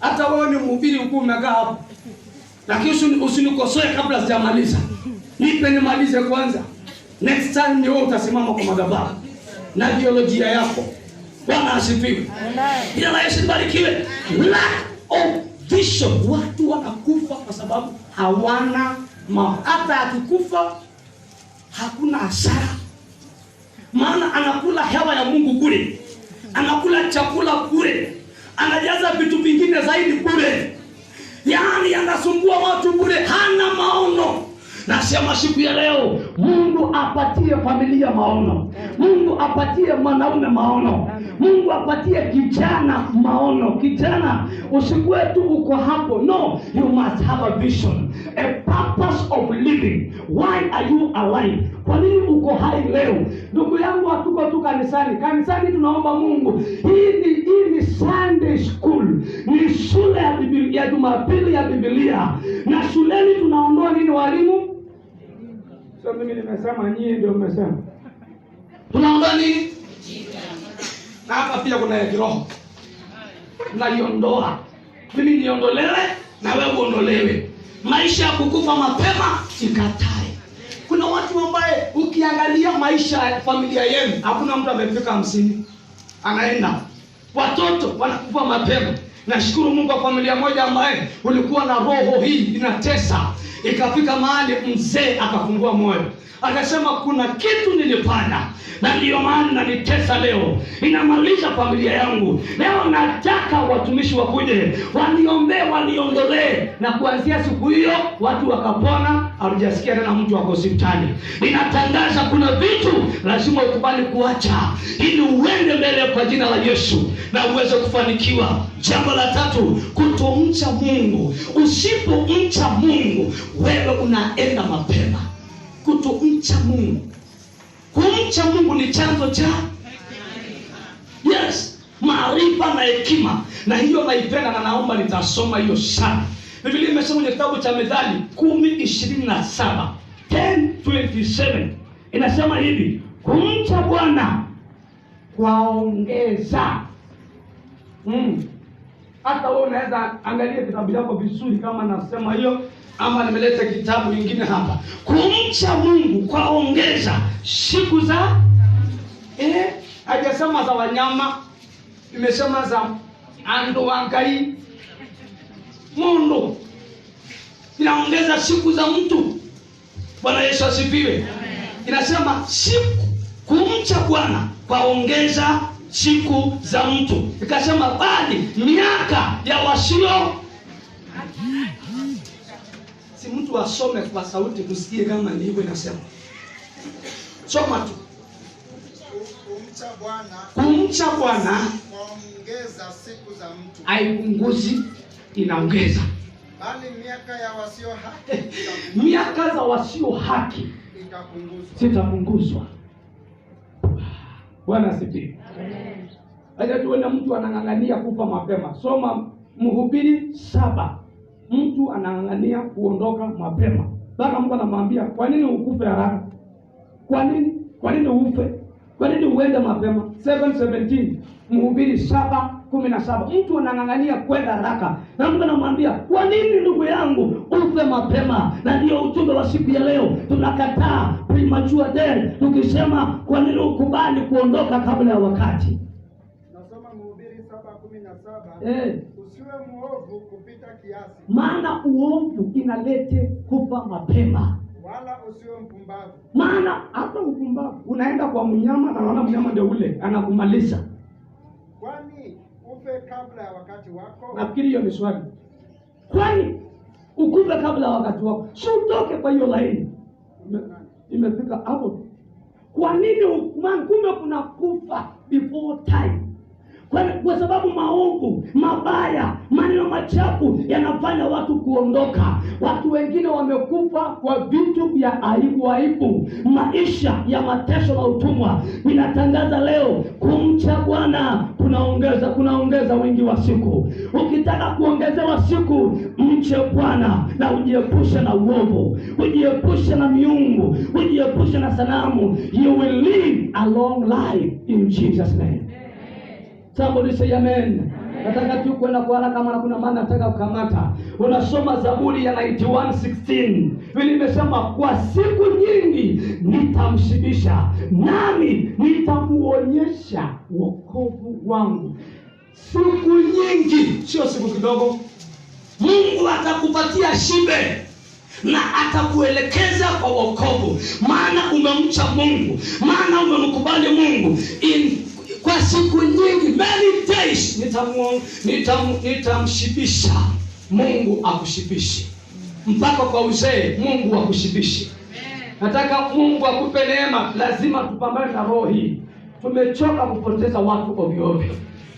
Hata wewe ni mhubiri huko umekaa hapo, lakini usinikosoe kabla sijamaliza. Nipe nimalize kwanza. Next time ni wewe utasimama kwa madhabahu na biolojia yako. Bwana asifiwe. Jina la Yesu libarikiwe. Lack of vision. Watu wanakufa kwa sababu hawana maono. Hata akikufa hakuna hasara. Maana anakula hewa ya Mungu bure. Anakula chakula bure. Anajaza vitu vingine zaidi bure. Yaani anasumbua watu bure, hana maono. Nasema siku ya leo Mungu apatie familia maono. Mungu apatie mwanaume maono. Mungu apatie kijana maono. Kijana usikuwe tu uko hapo. No, you must have a vision, a purpose of living. Why are you alive? Kwa nini uko hai leo? Ndugu yangu, hatuko tu kanisani. Kanisani tunaomba Mungu. Hii ni Sunday school. Ni shule ya Biblia, ya Jumapili ya Biblia. Na shuleni tunaondoa nini walimu? Sio mimi nimesema, nyinyi ndio mmesema. Tunaondoa nini? Na hapa pia kuna ya kiroho. naiondoa. Mimi niondolewe na wewe uondolewe. Maisha ya kukufa mapema ikatae. Kuna watu ambaye ukiangalia maisha ya familia yenu, hakuna mtu amefika 50. Anaenda. Watoto wanakufa mapema. Nashukuru Mungu kwa familia moja ambaye ulikuwa na roho hii inatesa. Ikafika mahali mzee akafungua moyo. Akasema kuna kitu nilipanda na ndio maana nanitesa leo. Inamaliza familia yangu. Leo nataka watumishi wakuje waniombee, waniondolee. Na kuanzia siku hiyo watu wakapona. Haujasikia tena mtu wako hospitali. Ninatangaza kuna vitu lazima ukubali kuacha ili uende mbele kwa jina la Yesu na uweze kufanikiwa. Jambo la 3, kutomcha Mungu. Usipomcha Mungu, wewe unaenda mapema. Kutomcha Mungu. Kumcha Mungu ni chanzo cha maarifa na hekima. Na hiyo naipenda na naomba nitasoma hiyo sana. Biblia imesema kwenye kitabu cha Methali 10:27, 10:27. Inasema hivi, kumcha Bwana kwaongeza. Hata wewe unaweza angalia kitabu chako vizuri kama nasema hiyo, ama nimeleta kitabu kingine hapa. Kumcha Mungu kwaongeza siku za hajasema za wanyama, imesema za ando wangai. Mungu inaongeza siku za mtu. Bwana Yesu asifiwe. Inasema siku, kumcha Bwana kwaongeza siku za mtu. Ikasema bali miaka ya wasio. Si mtu asome kwa sauti kusikie kama ni hivyo inasema. Soma tu. Kumcha Bwana kuongeza siku za mtu. Haipunguzi, inaongeza. Bali miaka ya wasio haki miaka za wasio haki zitapunguzwa. Bwana asifiwe. Acha tuone mtu anang'ang'ania kufa mapema. Soma Mhubiri 7. Mtu anang'ang'ania kuondoka mapema. Baba Mungu anamwambia, "Kwa nini ukufe haraka? Kwa nini? Kwa nini ufe? Kwa nini uende mapema?" 7:17. Mhubiri 7:17. Mtu anang'ang'ania kwenda haraka. Na Mungu anamwambia, "Kwa nini ndugu yangu ufe mapema?" Na ndio ujumbe wa siku ya leo. Tunakataa premature death. Tukisema kwa nini ukubali kuondoka kabla ya wakati? Nasoma Mhubiri 7:17. Usiwe muovu kupita kiasi. Maana uovu inalete kufa mapema. Wala usiwe mpumbavu. Maana hata upumbavu unaenda kwa mnyama na unaona mnyama ndio ule anakumaliza. Kwani ufe kabla ya wakati wako? Nafikiri hiyo ni swali. Kwani ukufe kabla ya wakati wako? Sio utoke kwa hiyo laini. Imefika hapo. Kwa nini kumbe kuna kufa before time? Kwa sababu maovu, mabaya, maneno machafu yanafanya watu kuondoka. Watu wengine wamekufa kwa vitu vya aibu, maisha ya mateso na utumwa. Ninatangaza leo kumcha Bwana kunaongeza wingi wa siku. Ukitaka kuongezewa siku, mche Bwana na ujiepushe na uovu, ujiepushe na miungu, ujiepushe na sanamu. You will live a long life in Jesus name. Somebody say amen. Nataka tu kwenda kwa haraka kama kuna maana nataka kukamata. Unasoma Zaburi ya 91:16. Biblia imesema kwa siku nyingi nitamshibisha, nami nitamuonyesha wokovu wangu. Siku nyingi, sio siku kidogo. Mungu atakupatia shibe na atakuelekeza kwa wokovu. Maana umemcha Mungu, maana umemkubali Mungu. Kwa siku nyingi, many days, nitamshibisha. Mungu akushibishe mpaka kwa uzee. Mungu akushibishe. Nataka Mungu akupe neema. Lazima tupambane na roho hii. Tumechoka kupoteza watu ovyo ovyo.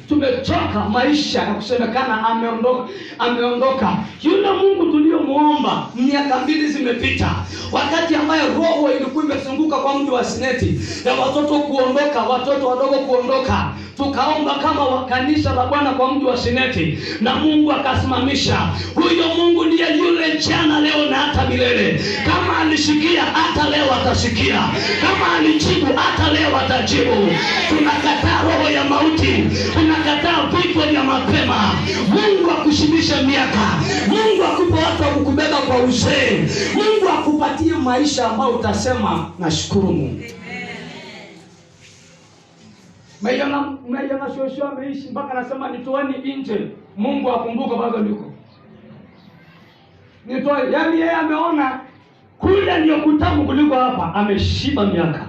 Tumechoka maisha ya kusemekana ameondoka. Yule Mungu tuliomuomba miaka 2 zimepita, wakati ambaye roho ilikuwa imezunguka kwa mji wa Sineti ya watoto kuondoka, watoto wadogo kuondoka. Tukaomba kama kanisa la Bwana kwa mji wa Sineti, na Mungu akasimamisha. Huyo Mungu ndiye yule jana, leo na hata milele. Kama alishikia, hata leo atasikia. Kama alijibu, hata leo atajibu. Tunakataa roho ya mauti. Tunakataa vifo vya mapema. Mungu akushibishe miaka. Mungu akupe watu wa kukubeba kwa uzee. Mungu akupatie maisha ambayo utasema nashukuru Mungu. Mmeona shosho ameishi mpaka anasema nitoeni nje. Mungu akumbuka bado niko. Nitoe, yaani yeye ameona kule ndio kutamu kuliko hapa, ameshiba miaka.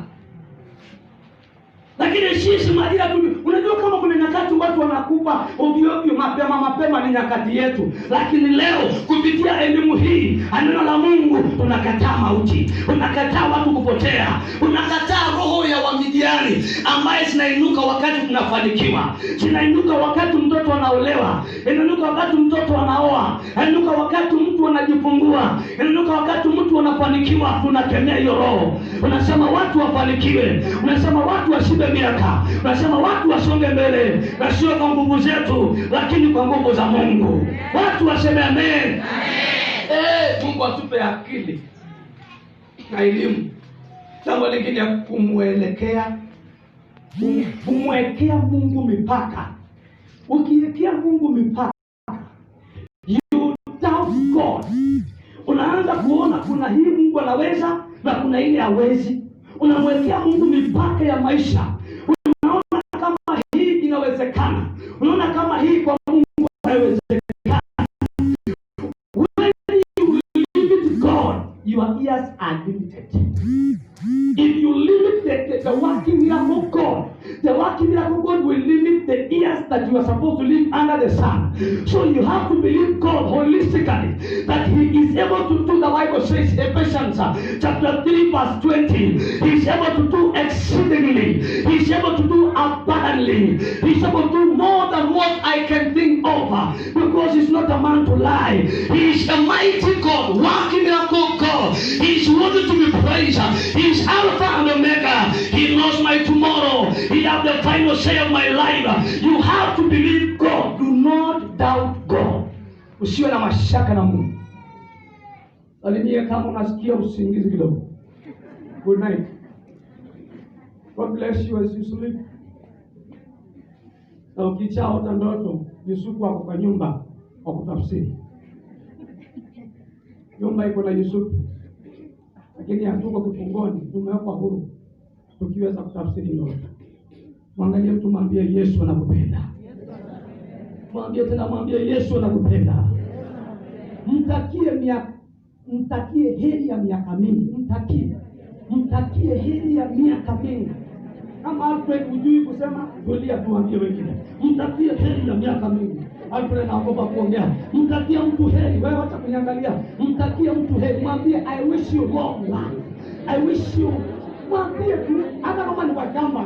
Lakini sisi majira tu, unajua kama kuna nyakati watu wanakufa ovyo ovyo mapema ni nyakati yetu. Lakini leo kupitia elimu hii, neno la Mungu, tunakataa mauti, tunakataa watu kupotea, tunakataa roho ya Wamidiani ambaye zinainuka wakati tunafanikiwa, zinainuka wakati mtoto anaolewa, inainuka wakati mtoto anaoa, inainuka wakati mtu anajifungua, inainuka wakati mtu anafanikiwa. Tunakemea hiyo roho. Unasema watu wafanikiwe, unasema watu washibe miaka, unasema watu wasonge mbele, na sio kwa nguvu zetu lakini kwa nguvu za Mungu. Watu waseme amen. Mungu atupe akili na elimu. Jambo lingine, kumwekea Mungu mipaka. Ukiwekea Mungu mipaka, you doubt God. Unaanza kuona kuna hii Mungu anaweza na kuna ile hawezi. Unamwekea Mungu mipaka ya maisha. Unaona kama hii inawezekana, unaona kama hii kwa Mungu haiwezekana. When you limit God, your ears are limited. If you limit the working miracle of God, the working miracle of God will limit the ears that you are supposed to live under the sun. So you have to believe God holistically that He is able to do. The Bible says, Ephesians chapter 3 verse 20, He is able to do exceedingly, He is able to do abundantly, He is able to do more than what I can think of, because He's not a man to lie. He is a mighty God, working miracle God. He is worthy to be praised. He is Alpha and Omega. He knows my tomorrow. He has the final say of my life. You have to believe God. Do not doubt God. Usiwe na mashaka na Mungu. Salimia kama unasikia usingizi kidogo. Good night. God bless you as you sleep. Na ukichaota ndoto, Yusufu wako kwa nyumba wa kutafsiri. Nyumba iko na Yusufu, lakini hatuko kifungoni, tumewekwa huru tukiweza kutafsiri ndoto. Mwangalie mtu, mwambie Yesu anakupenda. Mwambie tena, mwambie Yesu anakupenda. Mtakie heri ya miaka mingi. Mtakie heri ya miaka mingi. Kama Alfred hujui kusema, tulia tuambie wengine. Mtakie heri ya miaka mingi. Alfred anaogopa kuongea. Mtakie mtu heri, wewe acha kuniangalia. Mtakie mtu heri, mwambie I wish you long life. I wish you, mwambie hata kama ni wajamba.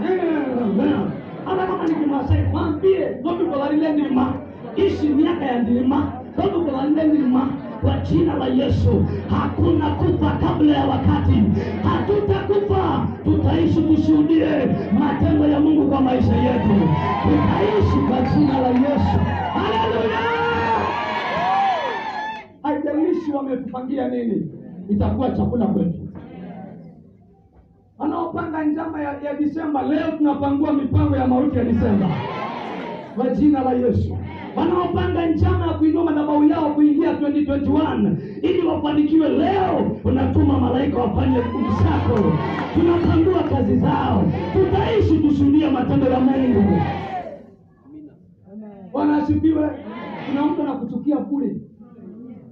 Hata kama ni Kimasai, mwambie ndio kwa lile ndima. Ishi miaka ya ndima. Ndio kwa lile ndima. Kwa jina la Yesu, hakuna kufa kabla ya wakati. Hatutakufa, tutaishi kushuhudie matendo ya Mungu kwa maisha yetu. Tutaishi kwa jina la Yesu. Haleluya! Haijalishi wametupangia nini, itakuwa chakula kwetu. Wanaopanga njama ya Disemba, leo tunapangua mipango ya mauti ya Disemba kwa jina la Yesu. Wanaopanga njama ya kuinua madhabahu yao kuingia 2021 ili wafanikiwe, leo unatuma malaika wafanye msako. Tunapangua kazi zao. Tutaishi kushuhudia matendo ya Mungu. Bwana asifiwe. Kuna mtu anakuchukia bure,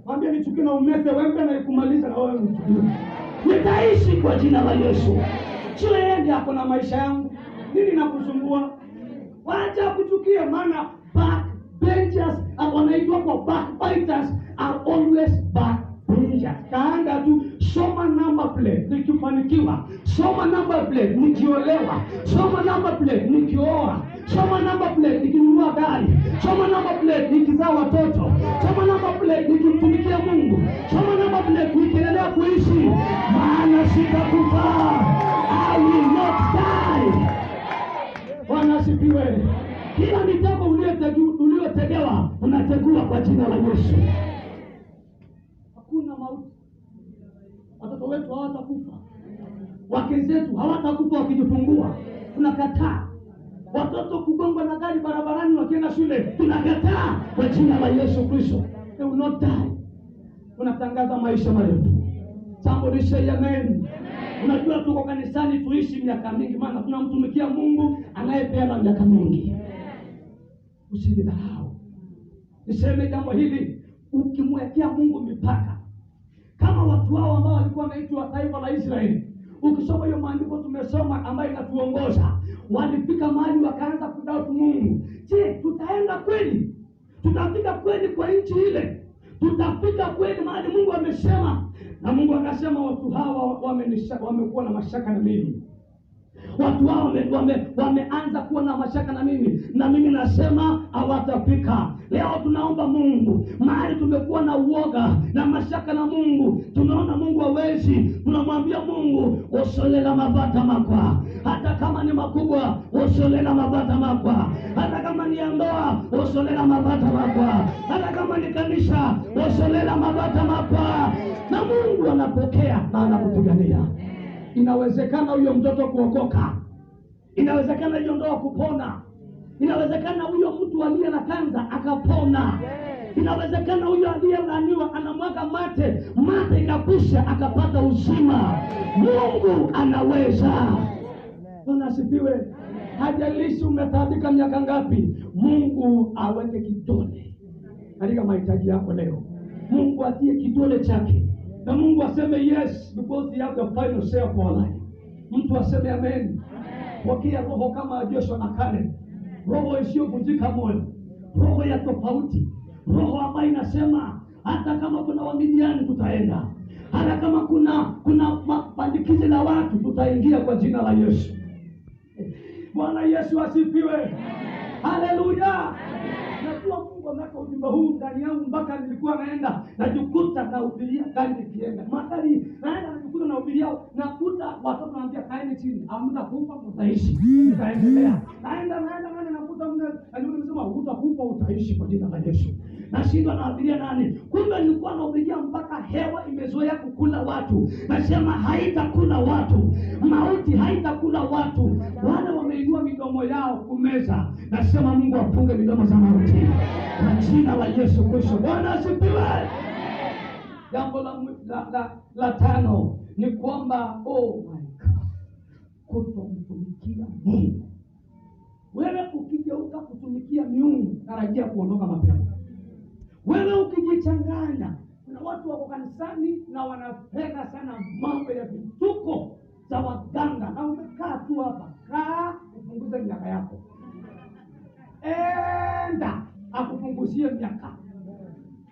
mwambie nichukie na umeze wembe na ikumaliza na wewe mchukie. Nitaishi kwa jina la Yesu. Sio yeye ndiye ako na maisha yangu. Nini nakusumbua? Wacha kuchukia, maana backbenchers wanaitwa kwa backbiters are always backbenchers. Kaanga tu, soma number plate nikifanikiwa, soma number plate nikiolewa, soma number plate nikioa, soma number plate nikinunua gari, soma number plate nikizaa watoto, soma number plate nikimtumikia Mungu, soma number plate nikiendelea kuishi, maana sitakufa. I will not die. Bwana asifiwe. Kila mitego uliotegewa unategua kwa jina la Yesu. Hakuna mauti. Watoto wetu hawatakufa, wake zetu hawatakufa wakijifungua. Tunakataa watoto kugongwa na gari barabarani wakienda shule. shule, tunakataa kwa jina la Yesu Kristo. They will not die. Tunatangaza maisha marefu. Somebody say amen. Unajua tuko kanisani tuishi miaka mingi, maana tunamtumikia Mungu anayepeana miaka mingi. Usidharau. Niseme jambo hili, ukimwekea Mungu mipaka, kama watu hao ambao walikuwa wanaitwa taifa la Israeli, ukisoma hiyo maandiko tumesoma ambayo inatuongoza, walifika mahali wakaanza kudoubt Mungu. Je, tutaenda kweli? Tutafika kweli kwa nchi ile? Tutafika kweli mahali Mungu amesema? Na Mungu akasema watu hawa wamekuwa na mashaka na mimi. Watu hao wameanza kuwa na mashaka na mimi, na mimi nasema hawatafika. Leo tunaomba Mungu, mahali tumekuwa na uoga na mashaka na Mungu, tunaona Mungu hawezi, tunamwambia Mungu, osolela mabata makwa. Hata kama ni makubwa, osolela mabata makwa. Hata kama ni ndoa, osolela mabata makwa. Hata kama ni kanisa, osolela mabata makwa. Na Mungu anapokea na anakupigania. Inawezekana huyo mtoto kuokoka. Inawezekana hiyo ndoa kupona. Inawezekana huyo mtu aliye na kanza akapona. Inawezekana huyo aliyelaaniwa anamwaga mate ikakwisha akapata uzima. Mungu anaweza. Unasifiwe. Hajalishi umetaabika miaka ngapi, Mungu aweke kidole katika mahitaji yako leo. Mungu atie kidole chake. Na Mungu aseme yes, because he has the final say of our life. Mtu aseme amen. Pokea roho kama Joshua na Kale. Roho isiyovunjika moyo. Roho ya tofauti. Roho ambayo inasema hata kama kuna Wamidiani tutaenda. Hata kama kuna mapandikizi la watu tutaingia kwa jina la Yesu. Bwana Yesu asifiwe. Haleluya. Najua Mungu ameweka ujumbe huu ndani yangu, mpaka nilikuwa naenda najikuta na ubiria gani nikienda. Magari naenda najikuta na ubiria, nakuta watoto wanaambia kaeni chini, hamtakufa mtaishi. Nitaendelea. Naenda nakuta mna anasema utakufa utaishi kwa jina la Yesu. Nashindwa na abiria nani? Kumbe nilikuwa na ubiria mpaka hewa imezoea kukula watu. Nasema haitakula watu. Mauti haitakula watu. Wale wameinua midomo yao kumeza. Nasema Mungu afunge midomo za mauti kwa jina la Yesu Kristo. Bwana asifiwe. Jambo la tano ni kwamba oh my God, kutomtumikia Mungu. Wewe ukigeuka kutumikia miungu, tarajia kuondoka mapema. Wewe ukijichanganya, kuna watu wako kanisani na wanapenda sana mambo ya vituko za waganga, na umekaa tu hapa, kaa upunguze miaka yako. Enda akupunguzie miaka.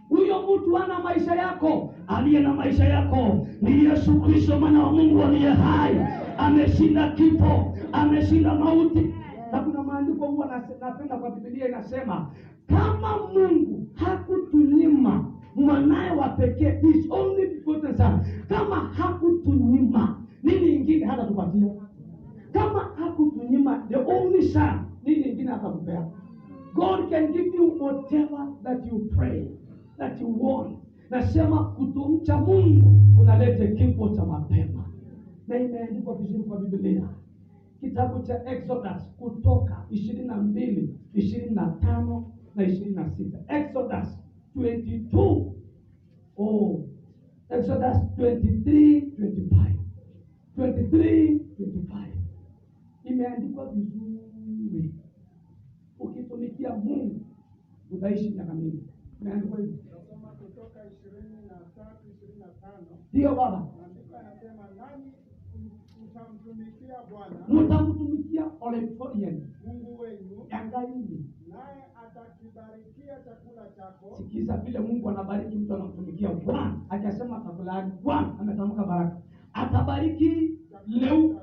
Huyo mtu ana maisha yako. Aliye na maisha yako ni Yesu Kristo, mwana wa Mungu aliye hai. Ameshinda kifo, ameshinda mauti. Na kuna maandiko huwa napenda kwa Biblia inasema, kama Mungu hakutunyima mwanae wa pekee, his only begotten son, kama hakutunyima, nini ingine hata tupatia? Kama hakutunyima the only son, nini ingine hata kupea? God can give you whatever that you pray, that you want. Nasema kutomcha Mungu kunaleta kifo cha mapema. Na imeandikwa vizuri kwa Biblia. Kitabu cha Exodus, Kutoka 22, 25 na 26. Exodus 22. Exodus 23:25. 23:25. Imeandikwa vizuri. Ukitumikia Mungu utaishi miaka mingi. Imeandikwa hivyo. Nasoma Kutoka 23:25. Ndio baba. Maandiko yanasema nani mtamtumikia Bwana, mtamtumikia Oleporian Mungu wenu, angaini, naye atakibarikia chakula chako. Sikiza vile Mungu anabariki mtu anamtumikia Bwana. Akasema atakulaani, Bwana ametamka baraka. Atabariki leo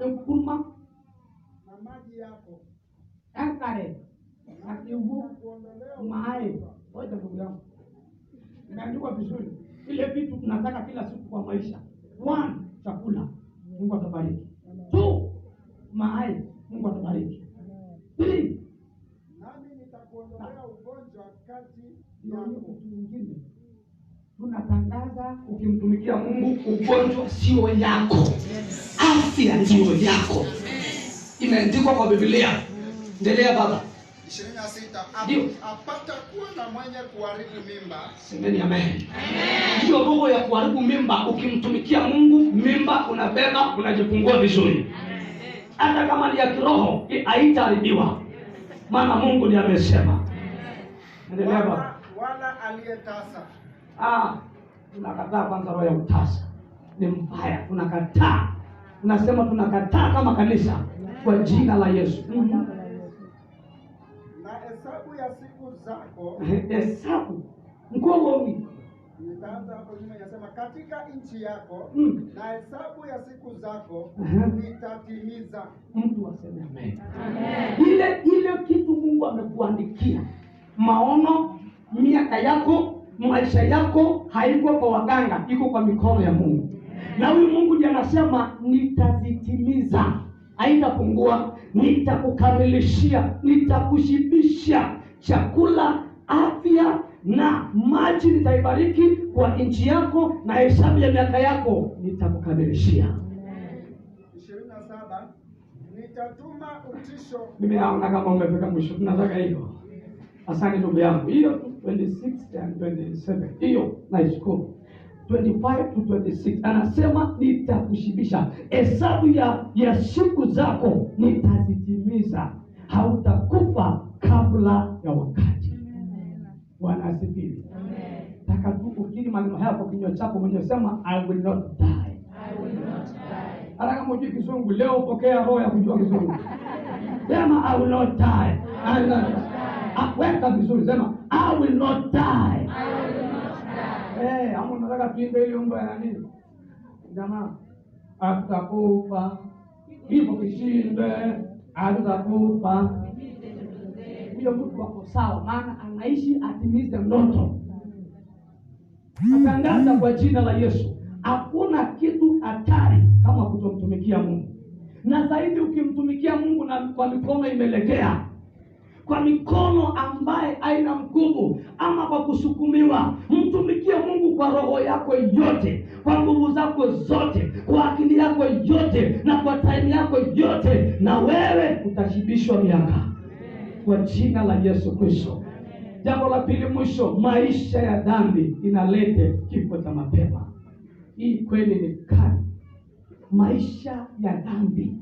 mkuruma na maji yako. Akare akiugu mae. Ngoja ndugu yangu, imeandikwa vizuri ile vitu tunataka kila siku kwa maisha. 1, chakula, Mungu atabariki. 2, mae, Mungu atabariki. 3, nami nitakuondolea ugonjwa kati ya mtu mwingine. Tunatangaza ukimtumikia Mungu, ugonjwa sio yako, afya ndio yako. Imeandikwa kwa Biblia, Endelea baba. 26 Ndio. apata kuwa na mwenye kuharibu mimba. Semeni amen. Hiyo roho ya kuharibu mimba, ukimtumikia Mungu, mimba unabeba, unajifungua vizuri. Hata kama ni ya kiroho, haitaharibiwa. Maana Mungu ndiye amesema. Endelea baba. Wala aliyetasa. Tunakataa kwanza roho ya utasa. Ni mbaya, tunakataa. Tunasema tunakataa kama kanisa kwa jina la Yesu. Na hesabu ya siku zako. Hesabu. Mkooni. Nitaanza hapo nyuma inasema katika nchi yako na hesabu ya siku zako nitatimiza. Mtu aseme amen. Ile kitu Mungu amekuandikia. Maono, miaka yako, maisha yako haiko kwa waganga, iko kwa mikono ya Mungu. Na huyu Mungu ndiye anasema nitazitimiza. Haitapungua, nitakukamilishia, nitakushibisha chakula, afya na maji nitaibariki kwa nchi yako, na hesabu ya miaka yako nitakukamilishia. 27 nitatuma utisho. Mimi naona kama umefika mwisho. Tunataka hiyo. Asante ndugu yangu. Hiyo 26 and 27. Hiyo naishukuru. 25 to 26 anasema nitakushibisha. Hesabu ya siku zako nitazitimiza. Hautakufa kabla ya wakati. Bwana asifiwe. Taka tu ukiri maneno haya kwa kinywa chako mwenyewe, sema I will not die. I will not die. Hata kama hujui Kizungu, leo pokea roho ya kujua Kizungu. Sema I will not die. I will not die. Weka vizuri, sema I will not die. I will not die. Hapo unataka tuimbe ile wimbo ya nini? Jamaa, atakufa. Hivyo kishinde, atakufa. Huyo mtu wako sawa, maana anaishi atimize ndoto. Natangaza kwa jina la Yesu, hakuna kitu hatari kama kutomtumikia Mungu. Na zaidi ukimtumikia Mungu na kwa mikono imelegea, kwa mikono ambaye haina nguvu, ama kwa kusukumiwa. Mtumikie Mungu kwa roho yako yote, kwa nguvu zako zote, kwa akili yako yote, na kwa time yako yote, na wewe utashibishwa miaka kwa jina la Yesu Kristo. Jambo la pili mwisho, maisha ya dhambi inaleta kifo cha mapema. Hii kweli ni kali. Maisha ya dhambi.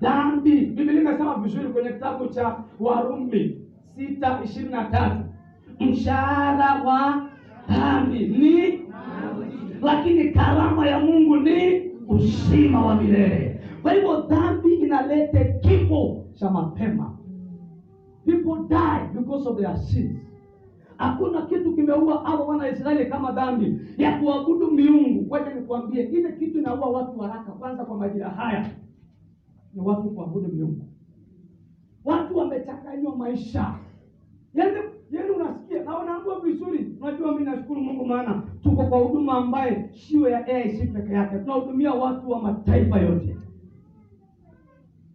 Dhambi, Biblia inasema vizuri kwenye kitabu cha Warumi 6:23. Mshahara wa dhambi ni mauti, lakini karama ya Mungu ni uzima wa milele. Kwa hivyo dhambi inaleta kifo cha mapema. People die because of their sins. Hakuna kitu kimeua hao wana Israeli kama dhambi ya kuabudu miungu. Wacha nikwambie, ile kitu inaua watu haraka kwanza kwa majira haya ni watu kuabudu miungu. Watu wamechanganywa maisha. Yaani unasikia na unaambiwa vizuri. Unajua mimi nashukuru Mungu, maana tuko kwa huduma ambaye sio ya AIC peke yake. Tunahudumia watu wa mataifa yote.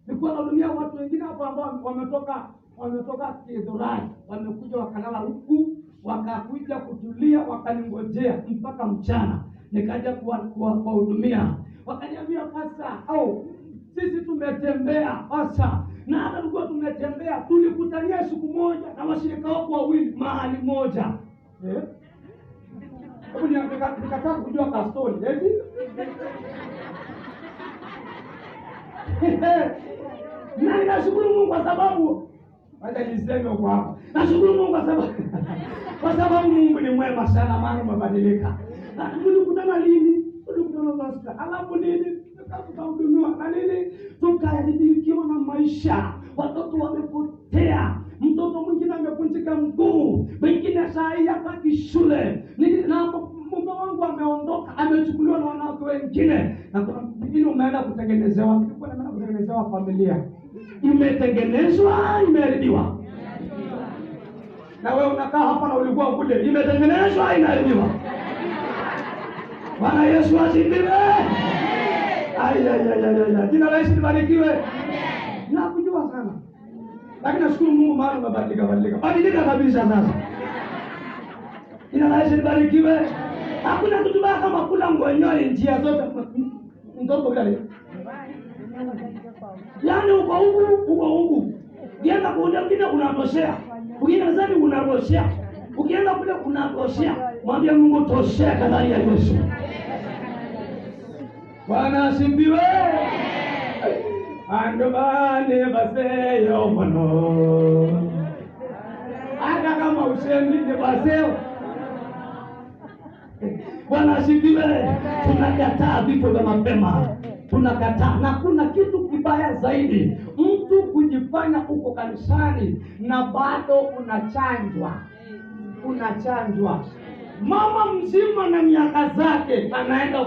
Nilikuwa nahudumia watu wengine hapo ambao wametoka Kidorani, wamekuja wakalala huku, wakakuja kutulia, wakaningojea mpaka mchana. Nikaja kuwahudumia. Wakaniambia pasa, sisi tumetembea pasa. Na hata tulikuwa tumetembea, tulikutania siku moja na washirika wako wawili mahali moja. Hebu nikataka kujua ka story. Na ninashukuru Mungu kwa sababu hata niseme kwa hapa. Nashukuru Mungu kwa sababu Mungu ni mwema sana, maana umebadilika. Na tulikutana lini? Tulikutana basi. Alafu nini? Tukahudumiwa na nini? Tukaharibikiwa na maisha. Watoto wamepotea. Mtoto mwingine amekunjika mguu. Mwingine saa hii hataki shule. Na mume wangu ameondoka, amechukuliwa na wanawake wengine. Na kuna mwingine umeenda kutengenezewa. Nilikuwa nimeenda kutengenezewa familia. Imetengenezwa, imeharibiwa. Na wewe unakaa hapa na ulikuwa kule, imetengenezwa, inaharibiwa. Bwana Yesu asifiwe. Jina la Yesu libarikiwe. Nakujua sana. Lakini nashukuru Mungu maana umebadilika. Badilika kabisa sasa. Jina la Yesu libarikiwe. Hakuna kitu baya kama kula ngonyoe njia zote. Ndoto gani? Yaani uko huku. unatoshea. Ukienda kanisani unatoshea. Ukienda kule unatoshea. Mwambie Mungu toshea ndani ya Yesu. Bwana asifiwe. Andobane baseo mano. Hata kama usemi ni baseo. Bwana asifiwe. Tunakataa vifo vya mapema. Tunakataa, na kuna kitu kibaya zaidi, mtu kujifanya uko kanisani na bado unachanjwa. Mama mzima na miaka zake anaenda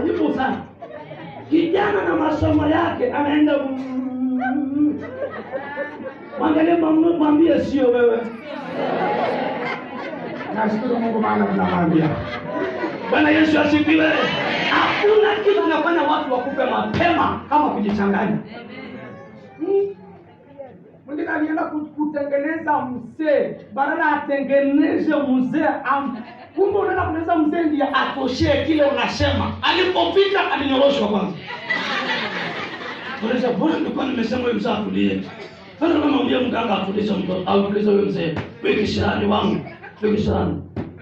yupo sana. Kijana na masomo yake anaenda mwangalie, mwambie sio wewe. Nashukuru Mungu maana tunamwambia. Bwana Yesu asifiwe. Hakuna kitu kinafanya watu wakufe mapema kama kujichanganya. Mwingine alienda kutengeneza mzee, badala atengeneze mzee kumbe unaenda kutengeneza mzee ndiye atoshee kile unasema. Alipopita alinyoroshwa kwanza. Unaweza bwana nilikuwa nimesema wewe mzee atulie. Sasa namwambia mganga atulize mtoto au atulize wewe mzee. Wewe kishirani wangu. Tukishana.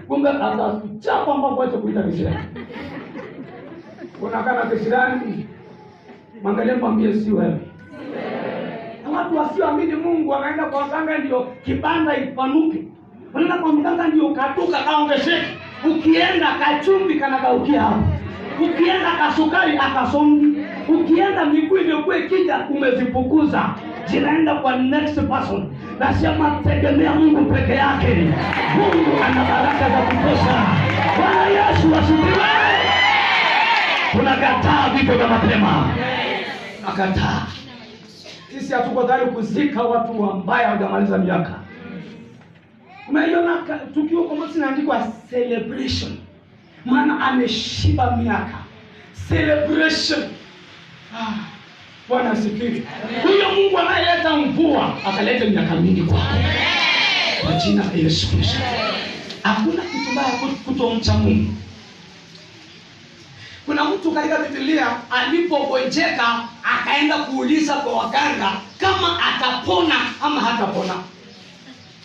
Kumbe atachapa mambo yote kuita kishirani. Unakana kishirani. Mwangalie mwambie si wewe. Watu wasioamini Mungu wanaenda kwa mganga ndio kibanda ipanuke. Wanaenda kwa mganga ndio katuka kaongezeke. Ukienda kachumbi kanagaukia hapo. Ukienda kasukari akasongi. Ukienda miguu iliyokuwa ikija umezipukuza. Zinaenda kwa next person. Nasema tegemea Mungu peke yake. Mungu ana baraka za kutosha. Bwana Yesu asifiwe. Tunakataa vifo vya mapema. Tunakataa. Sisi hatuko tayari kuzika watu ambao hawajamaliza miaka. Umeiona tukio kama sinaandikwa celebration. Maana ameshiba miaka. Celebration. Bwana asifiwe. Huyo Mungu anayeleta mvua akaleta miaka mingi kwako. Kwa jina la Yesu Kristo. Hakuna kitu mbaya kutomcha Mungu. Kuna mtu katika Biblia alipogonjeka akaenda kuuliza kwa waganga kama atapona ama hatapona.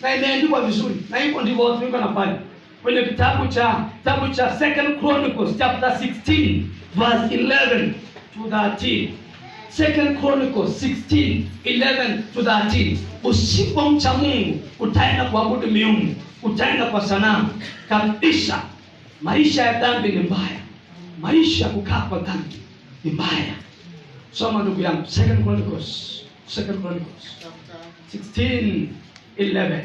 Na imeandikwa vizuri. Na hivyo ndivyo watu wengi wanafanya. Kwenye kitabu cha 2 Chronicles chapter 16 verse 11 to 13. 2 Chronicles 16:11 to 13. Usipomcha Mungu utaenda kuabudu miungu, utaenda kwa sanamu kabisa. Maisha ya dhambi ni mbaya. Maisha kukaa kwa dhambi ni mbaya. Soma ndugu yangu 2 Chronicles 16:11.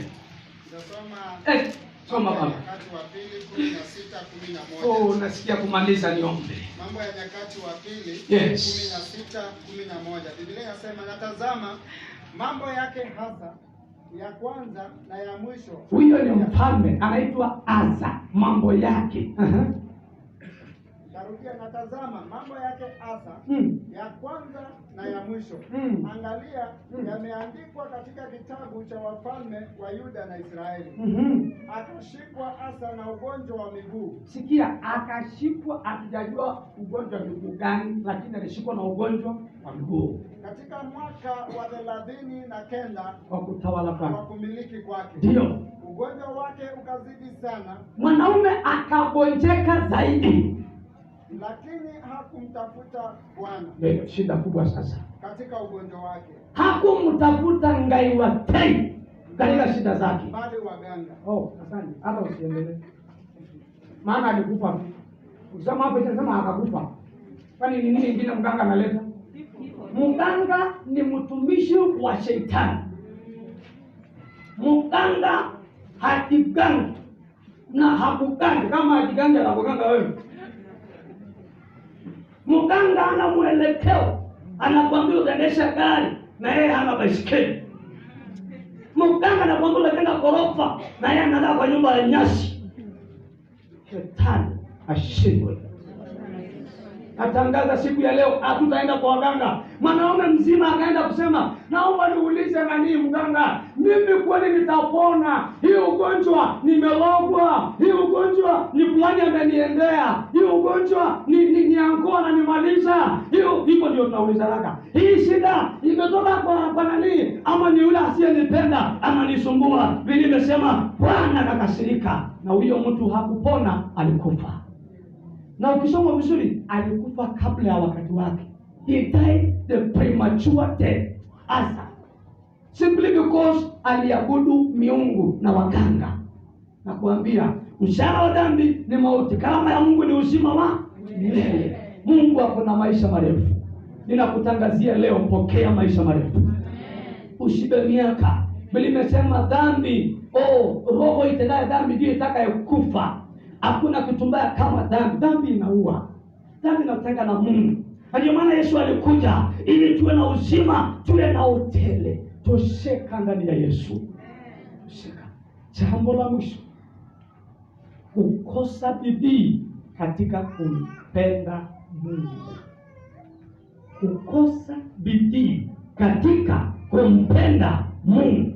Soma baba. Nyakati wa pili 16:11. Nasikia kumaliza niombe. Mambo ya Nyakati wa pili 16:11. Biblia inasema natazama mambo yake hasa ya kwanza na ya mwisho. Huyo ni mfalme anaitwa Asa, mambo yake. Tarudia, natazama mambo yake hasa ya kwanza na ya mwisho. Angalia, yameandikwa katika kitabu cha wafalme wa Yuda na Israeli. Akashikwa Asa na ugonjwa wa miguu. Sikia, akashikwa, hatujajua ugonjwa wa miguu gani, lakini alishikwa na ugonjwa wa miguu Katika mwaka wa 39 wa kutawala kwake, wa kumiliki kwake. ndio Ugonjwa wake ukazidi sana, mwanaume akagonjeka zaidi, lakini hakumtafuta Bwana. ndio shida kubwa sasa. Katika ugonjwa wake Hakumtafuta ngai wa tei katika shida zake, bali waganga. Asante. Hata usiendelee. Maana alikufa. Usema hapo tunasema akakufa. Kwani ni nini ingine mganga analeta? Mganga ni mtumishi wa shetani. Mganga hakigangi na hakugangi kama hakigangi la kuganga wewe. Mganga ana mwelekeo, anakwambia uendesha gari na yeye hana baisikeli. Mganga anakwambia unaenda ghorofa na yeye anakaa kwa nyumba ya nyasi. Shetani ashindwe. Natangaza siku ya leo hatutaenda kwa waganga. Mwanaume mzima akaenda kusema, naomba niulize nani mganga, mimi kwani nitapona? Hii ugonjwa nimelogwa, hii ugonjwa ni fulani ameniendea, hii ugonjwa ni walikuwa wananimaliza. Hivyo ndio tunaulizana. Hii shida imetoka kwa nani? Ama ni yule asiyenipenda ama nisumbua? Vile nimesema Bwana akakasirika na huyo mtu hakupona, alikufa. Na ukisoma vizuri alikufa kabla ya wakati wake. He died the premature death. Asa simply because aliabudu miungu na waganga. Na kuambia mshahara wa dhambi ni mauti, karama ya Mungu ni uzima wa milele. Mungu ako na maisha marefu. Ninakutangazia leo, pokea maisha marefu. Ushibe miaka. Biblia imesema dhambi, roho itendaye dhambi ndiyo itakayokufa. Hakuna kitu mbaya kama dhambi. Dhambi inaua. Dhambi inatenga na Mungu. Ndio maana Yesu alikuja ili tuwe na uzima, tuwe na utele. Tosheka ndani ya Yesu. Tosheka. Jambo la mwisho, kukosa bidii katika kumpenda Mungu. Kukosa bidii katika kumpenda Mungu.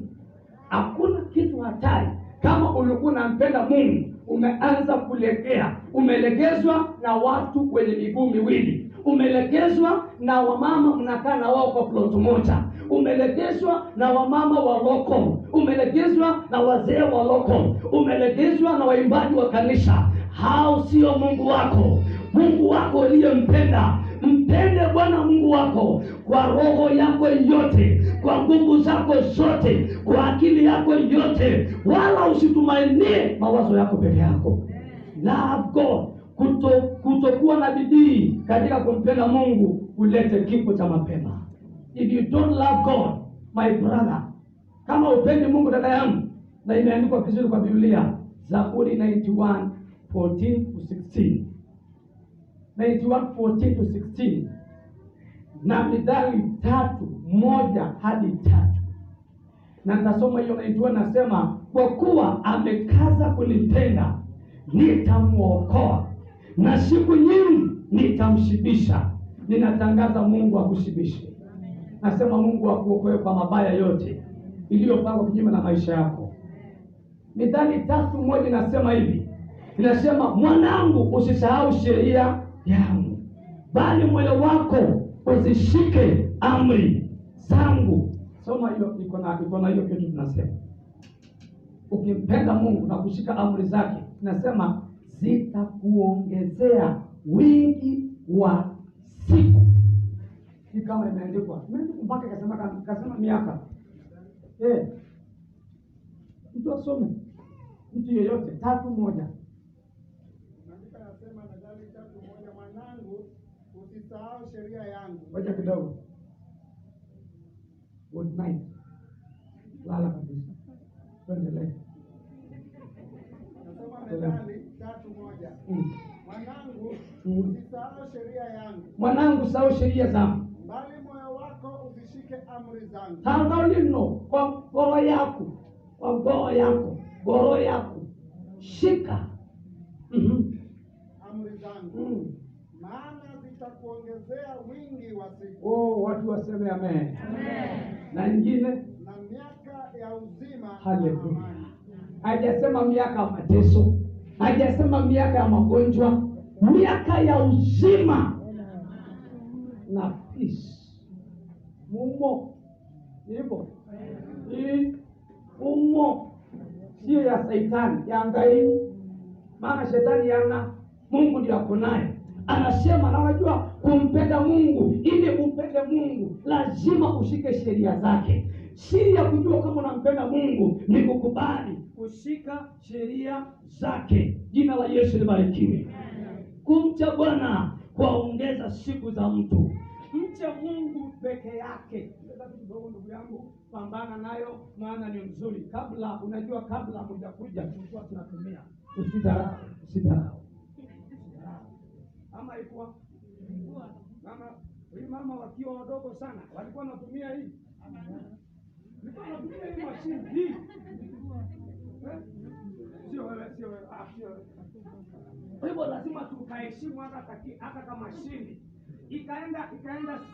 Hakuna kitu hatari kama ulikuwa unampenda Mungu, umeanza kulegea. Umelegezwa na watu wenye miguu miwili. Umelegezwa na wamama mnakaa na wao kwa plot moja. Umelegezwa na wamama wa loko. Umelegezwa na wazee wa loko. Umelegezwa na waimbaji wa kanisa. Hao sio Mungu wako. Mungu wako uliyempenda, mpende Bwana Mungu wako kwa roho yako yote, kwa nguvu zako zote, kwa akili yako yote, wala usitumainie mawazo yako peke yako. Love God. Kutokuwa na bidii katika kumpenda Mungu ulete kifo cha mapema. If you don't love God, my brother, kama upendi Mungu dada yangu, na imeandikwa vizuri kwa Biblia, Zaburi 91:14-16. 91:14-16. Na Mithali 3:1-3. Na nitasoma hiyo 91, nasema kwa kuwa amekaza kunipenda nitamuokoa, na siku nyingi nitamshibisha. Ninatangaza Mungu akushibishe. Nasema Mungu akuokoe kwa mabaya yote iliyopangwa kinyume na maisha yako. Mithali 3:1 inasema hivi. Inasema, mwanangu usisahau sheria yangu, bali moyo wako uzishike amri zangu. Soma hiyo, iko na hiyo kitu tunasema. Ukimpenda Mungu na kushika amri zake, nasema zitakuongezea wingi wa siku. Hii kama imeandikwa. Mpaka kasema miaka. Mtu asome. Mtu yeyote 3:1. Maandiko yanasema Mithali 3:1, mwanangu usisahau sheria yangu. Wacha kidogo. Good night. Lala kabisa. Tuendelee. Nasema Mithali 3:1. Mwanangu usisahau sheria yangu. Mwanangu usisahau sheria zangu, bali moyo wako uzishike amri zangu. tangalino kwa goro yako, kwa goro yako shika Amri zangu. Maana zitakuongezea wingi wa siku. Watu waseme amen. Na nyingine, na miaka ya uzima. haleluya. Hajasema miaka ya mateso, hajasema miaka ya magonjwa, miaka ya uzima na peace. Mungu hivyo umo, sio ya Shetani, ya angai. Maana Shetani yana, Mungu ndiye ako naye. Anasema, na unajua kumpenda Mungu, ili upende Mungu lazima ushike sheria zake. Siri ya kujua kama unampenda Mungu ni kukubali kushika sheria zake. Jina la Yesu libarikiwe. Kumcha Bwana kuongeza siku za mtu. Mcha Mungu peke yake. Kidogo ndugu yangu, pambana nayo, maana ni mzuri. Kabla hujakuja tulikuwa tunatumia. Usidharau. Ama ilikuwa mama wakiwa wadogo sana walikuwa wanatumia hii. Nilikuwa natumia hii mashine hii. Sio wewe. Kwa hivyo lazima tukaheshimu hata kama mashine. Ikaenda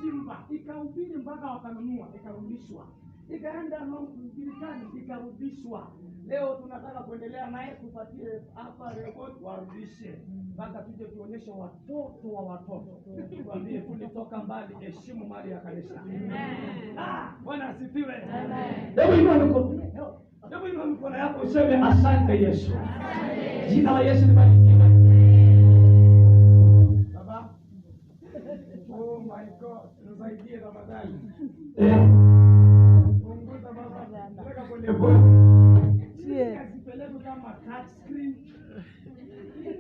Simba, ikahubiri mpaka wakanunua, ikarudishwa. ikaenda Marekani ikarudishwa. Leo tunataka kuendelea naye, tupatie hapa rekodi warudishe mpaka tuje tuonyeshe watoto wa watoto, tuambie tulitoka mbali. Heshimu mali ya kanisa. Bwana asifiwe. Hebu inua mikono yako useme asante Yesu. Jina la Yesu libarikiwe. Baba, oh my God, tusaidie tafadhali. Punguza baba, weka kwenye phone. Kasipelekwa kama touch screen.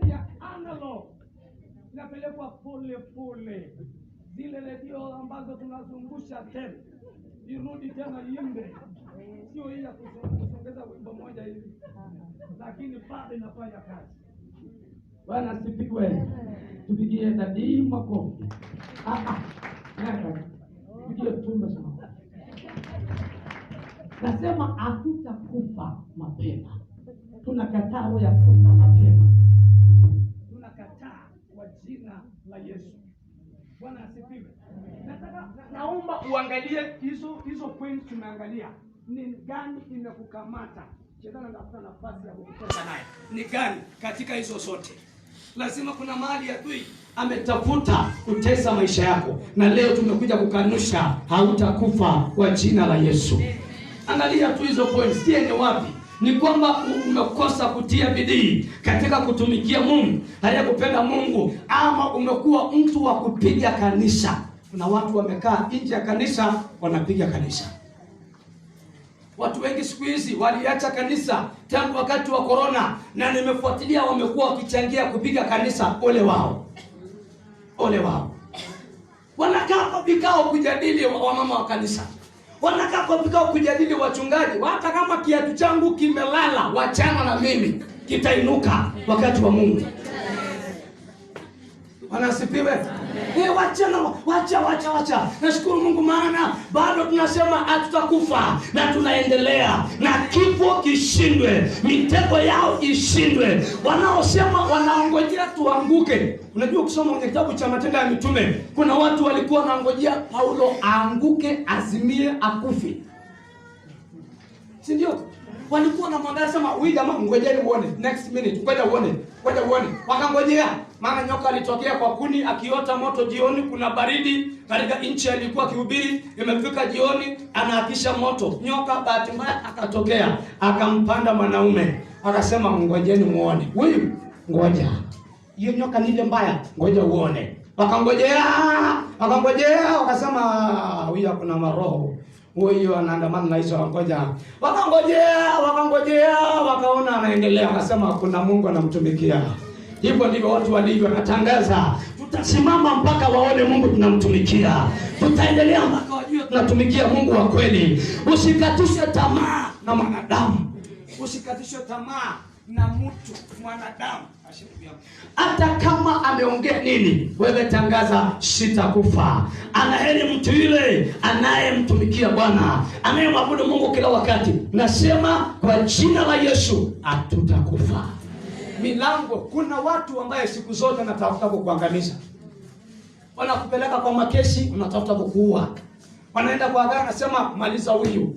Ya analog. Inapelekwa pole pole. Zile redio ambazo tunazungusha tena. Irudi tena iimbe. Sio hii ya kusongeza wimbo moja hivi. Lakini bado inafanya kazi. Bwana asifiwe. Tupigie dadii makofi. Tupigie tumbe sana. Nasema hatutakufa mapema. Tunakataa roho ya kufa mapema. Tunakataa kwa jina la Yesu. Bwana asifiwe. Naomba uangalie hizo points tumeangalia. Ni gani imekukamata? Shetani anatafuta nafasi ya kukutesa naye. Ni gani katika hizo zote? Lazima kuna mahali adui ametafuta kutesa maisha yako, na leo tumekuja kukanusha hautakufa kwa jina la Yesu. Angalia tu hizo points. Ni wapi? Ni kwamba umekosa kutia bidii katika kutumikia Mungu, aliyekupenda Mungu, ama umekuwa mtu wa kupiga kanisa. Kuna watu wamekaa nje ya kanisa wanapiga kanisa. Watu wengi siku hizi waliacha kanisa tangu wakati wa corona, na nimefuatilia wamekuwa wakichangia kupiga kanisa. Ole wao. Ole wao. Wanakaa kwa vikao kujadili wamama wa kanisa. Wanakaa kwa vikao kujadili wachungaji. Hata kama kiatu changu kimelala, wachana na mimi, kitainuka wakati wa Mungu. Wanasifiwe. Wacha. Nashukuru Mungu, maana bado tunasema hatutakufa na tunaendelea, na kifo kishindwe, mitego yao ishindwe. Wanaosema wanaongojea tuanguke. Unajua kusoma kwenye kitabu cha Matendo ya Mitume, kuna watu walikuwa wanaongojea Paulo aanguke, azimie, akufi. Si ndio? Walikuwa na mwandae sema, "Wewe jamaa ngojeni uone, next minute ngoja uone." Wakangojea, maana nyoka alitokea kwa kuni akiota moto jioni, kuna baridi katika nchi alikuwa kihubiri, imefika jioni anaakisha moto. Nyoka bahati mbaya akatokea, akampanda mwanaume, akasema ngojeni muone. Huyu ngoja. Hiyo nyoka ni ile mbaya, ngoja uone. Wakangojea, wakasema huyu kuna maroho. Huyo anaandamana na hizo ngoja. Wakangojea, wakaona anaendelea, akasema kuna Mungu anamtumikia. Hivyo ndivyo watu walivyo. Natangaza, tutasimama mpaka waone Mungu tunamtumikia. Tutaendelea mpaka wajue tunatumikia Mungu wa kweli. Usikatishe tamaa na mwanadamu. Usikatishe tamaa na mwanadamu. Hata kama ameongea nini, wewe tangaza sitakufa. Anaheri mtu yule anayemtumikia Bwana, anayemwabudu Mungu kila wakati. Nasema kwa jina la Yesu hatutakufa. Milango, kuna watu ambaye siku zote wanatafuta kukuangamiza. Wanakupeleka kwa makesi, wanatafuta kukuua. Wanaenda kwa agana, nasema maliza huyu.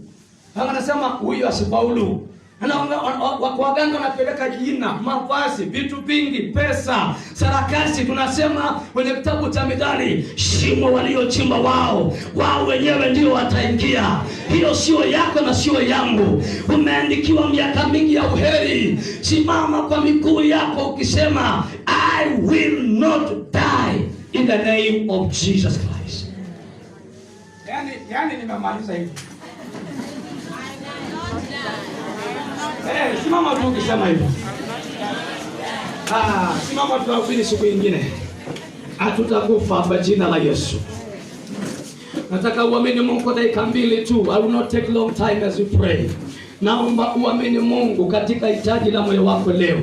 Anasema huyu asifaulu. Kwa waganga wanapeleka jina, mavazi, vitu vingi, pesa, sarakasi. Tunasema kwenye kitabu cha Mithali, shimo waliochimba wao wenyewe ndio wataingia. Hiyo sio yako na sio yangu. Umeandikiwa miaka mingi ya uheri. Simama kwa miguu yako ukisema, I will not die in the name of Jesus Christ. Yani nimemaliza hivi. Simama tu ukisema hivyo. Simama tunahubiri siku nyingine. Hatutakufa kwa jina la Yesu. Nataka uamini Mungu kwa dakika 2 tu. I will not take long time as you pray. Naomba uamini Mungu katika hitaji la moyo wako leo.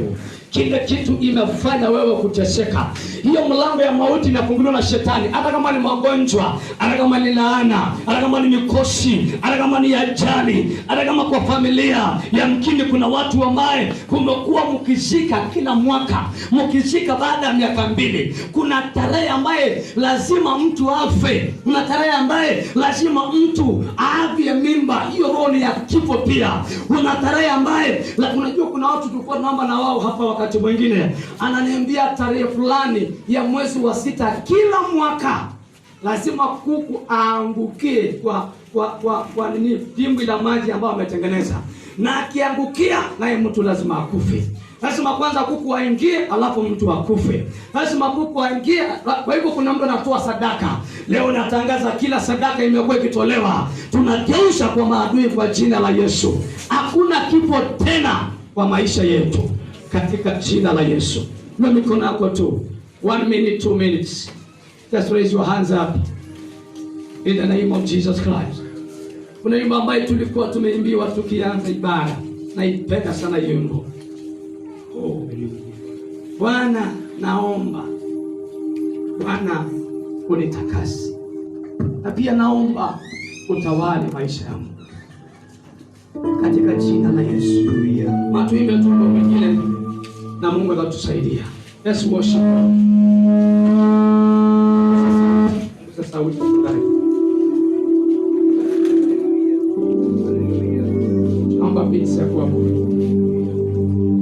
kile kitu imefanya wewe kuteseka. Hiyo mlango ya mauti inafunguliwa na shetani, hata kama ni magonjwa, hata kama ni laana, hata kama ni mikosi, hata kama ni ajali, hata kama kwa familia. Yamkini kuna watu ambaye kumekuwa mkizika kila mwaka, mkizika baada ya miaka 2. Kuna tarehe ambaye lazima mtu afe, kuna tarehe ambaye lazima mtu aavye mimba, hiyo roho ni ya kifo pia. Kuna tarehe ambaye unajua, kuna watu tulikuwa tunaomba na wao hapa, wakati mwingine ananiambia tarehe fulani ya mwezi wa 6 kila mwaka lazima kuku aangukie kwa nini dimbwi la maji ambao ametengeneza, na akiangukia naye mtu lazima akufe. Lazima kwanza kuku aingie, alafu mtu akufe. Lazima kuku aingie. Kwa hivyo kuna mtu anatoa sadaka. Leo natangaza kila sadaka imekuwa ikitolewa, tunageusha kwa maadui kwa jina la Yesu. Hakuna kifo tena kwa maisha yetu katika jina la Yesu. Na mikono yako tu 1 minute 2 minutes, just raise your hands up in the name of Jesus Christ. Kuna wimbo ambayo tulikuwa tumeimbiwa tukianza ibada, naipenda sana hiyo wimbo. Bwana naomba, Bwana unitakasi, na pia naomba utawale maisha yangu katika jina la Yesu. Matuimbe tu kwa wengine na Mungu atatusaidia. Let's worship. Sasa naomba pizza kwa Mungu.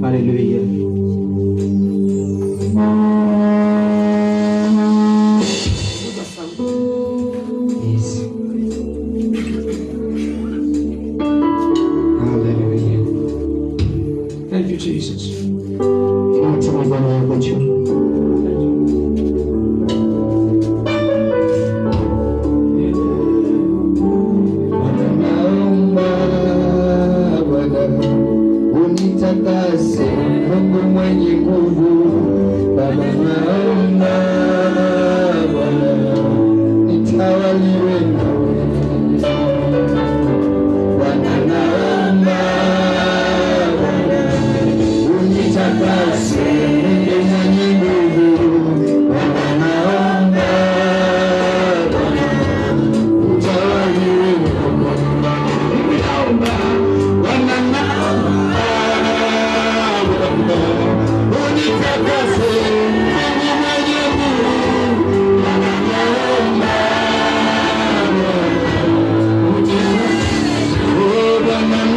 Hallelujah. Yes. Hallelujah. Thank you, Jesus. Unitakase Mungu mwenye nguvu, Baba naomba Bwana nitawaliwe nawe. Bwana naomba Bwana unitakase Mungu mwenye nguvu, Bwana naomba Bwana nitawaliwe nawe. Bwana naomba unitakase mimi mwenye nguvu, Bwana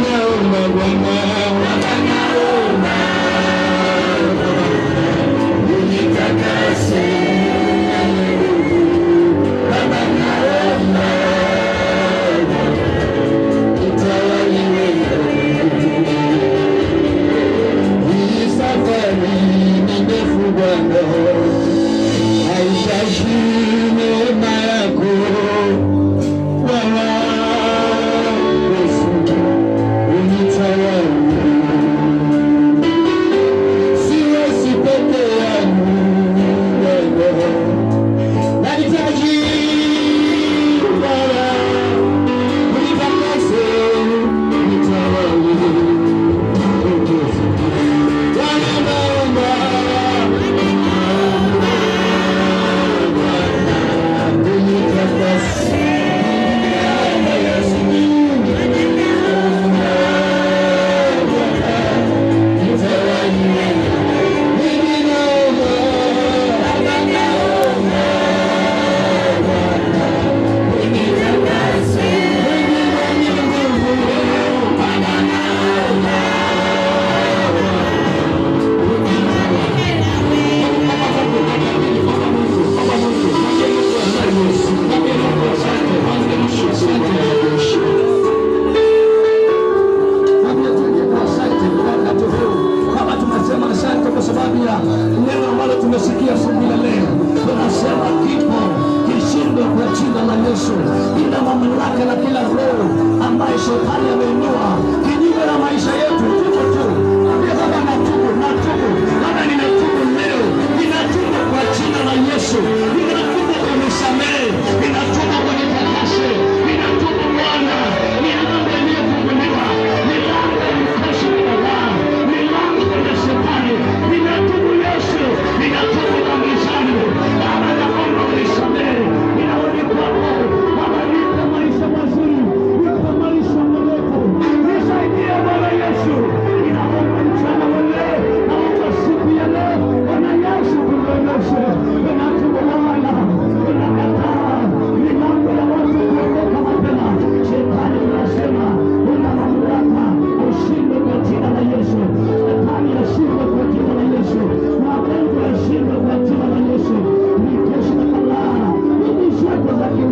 naomba Bwana naomba unitakase Baba naomba nitawaliwe Bwana, haitashi neema yako Bwana Yesu, unitawale. Siwezi peke yangu Bwana, nahitaji Bwana, unitakase, unitawale. Bwana naomba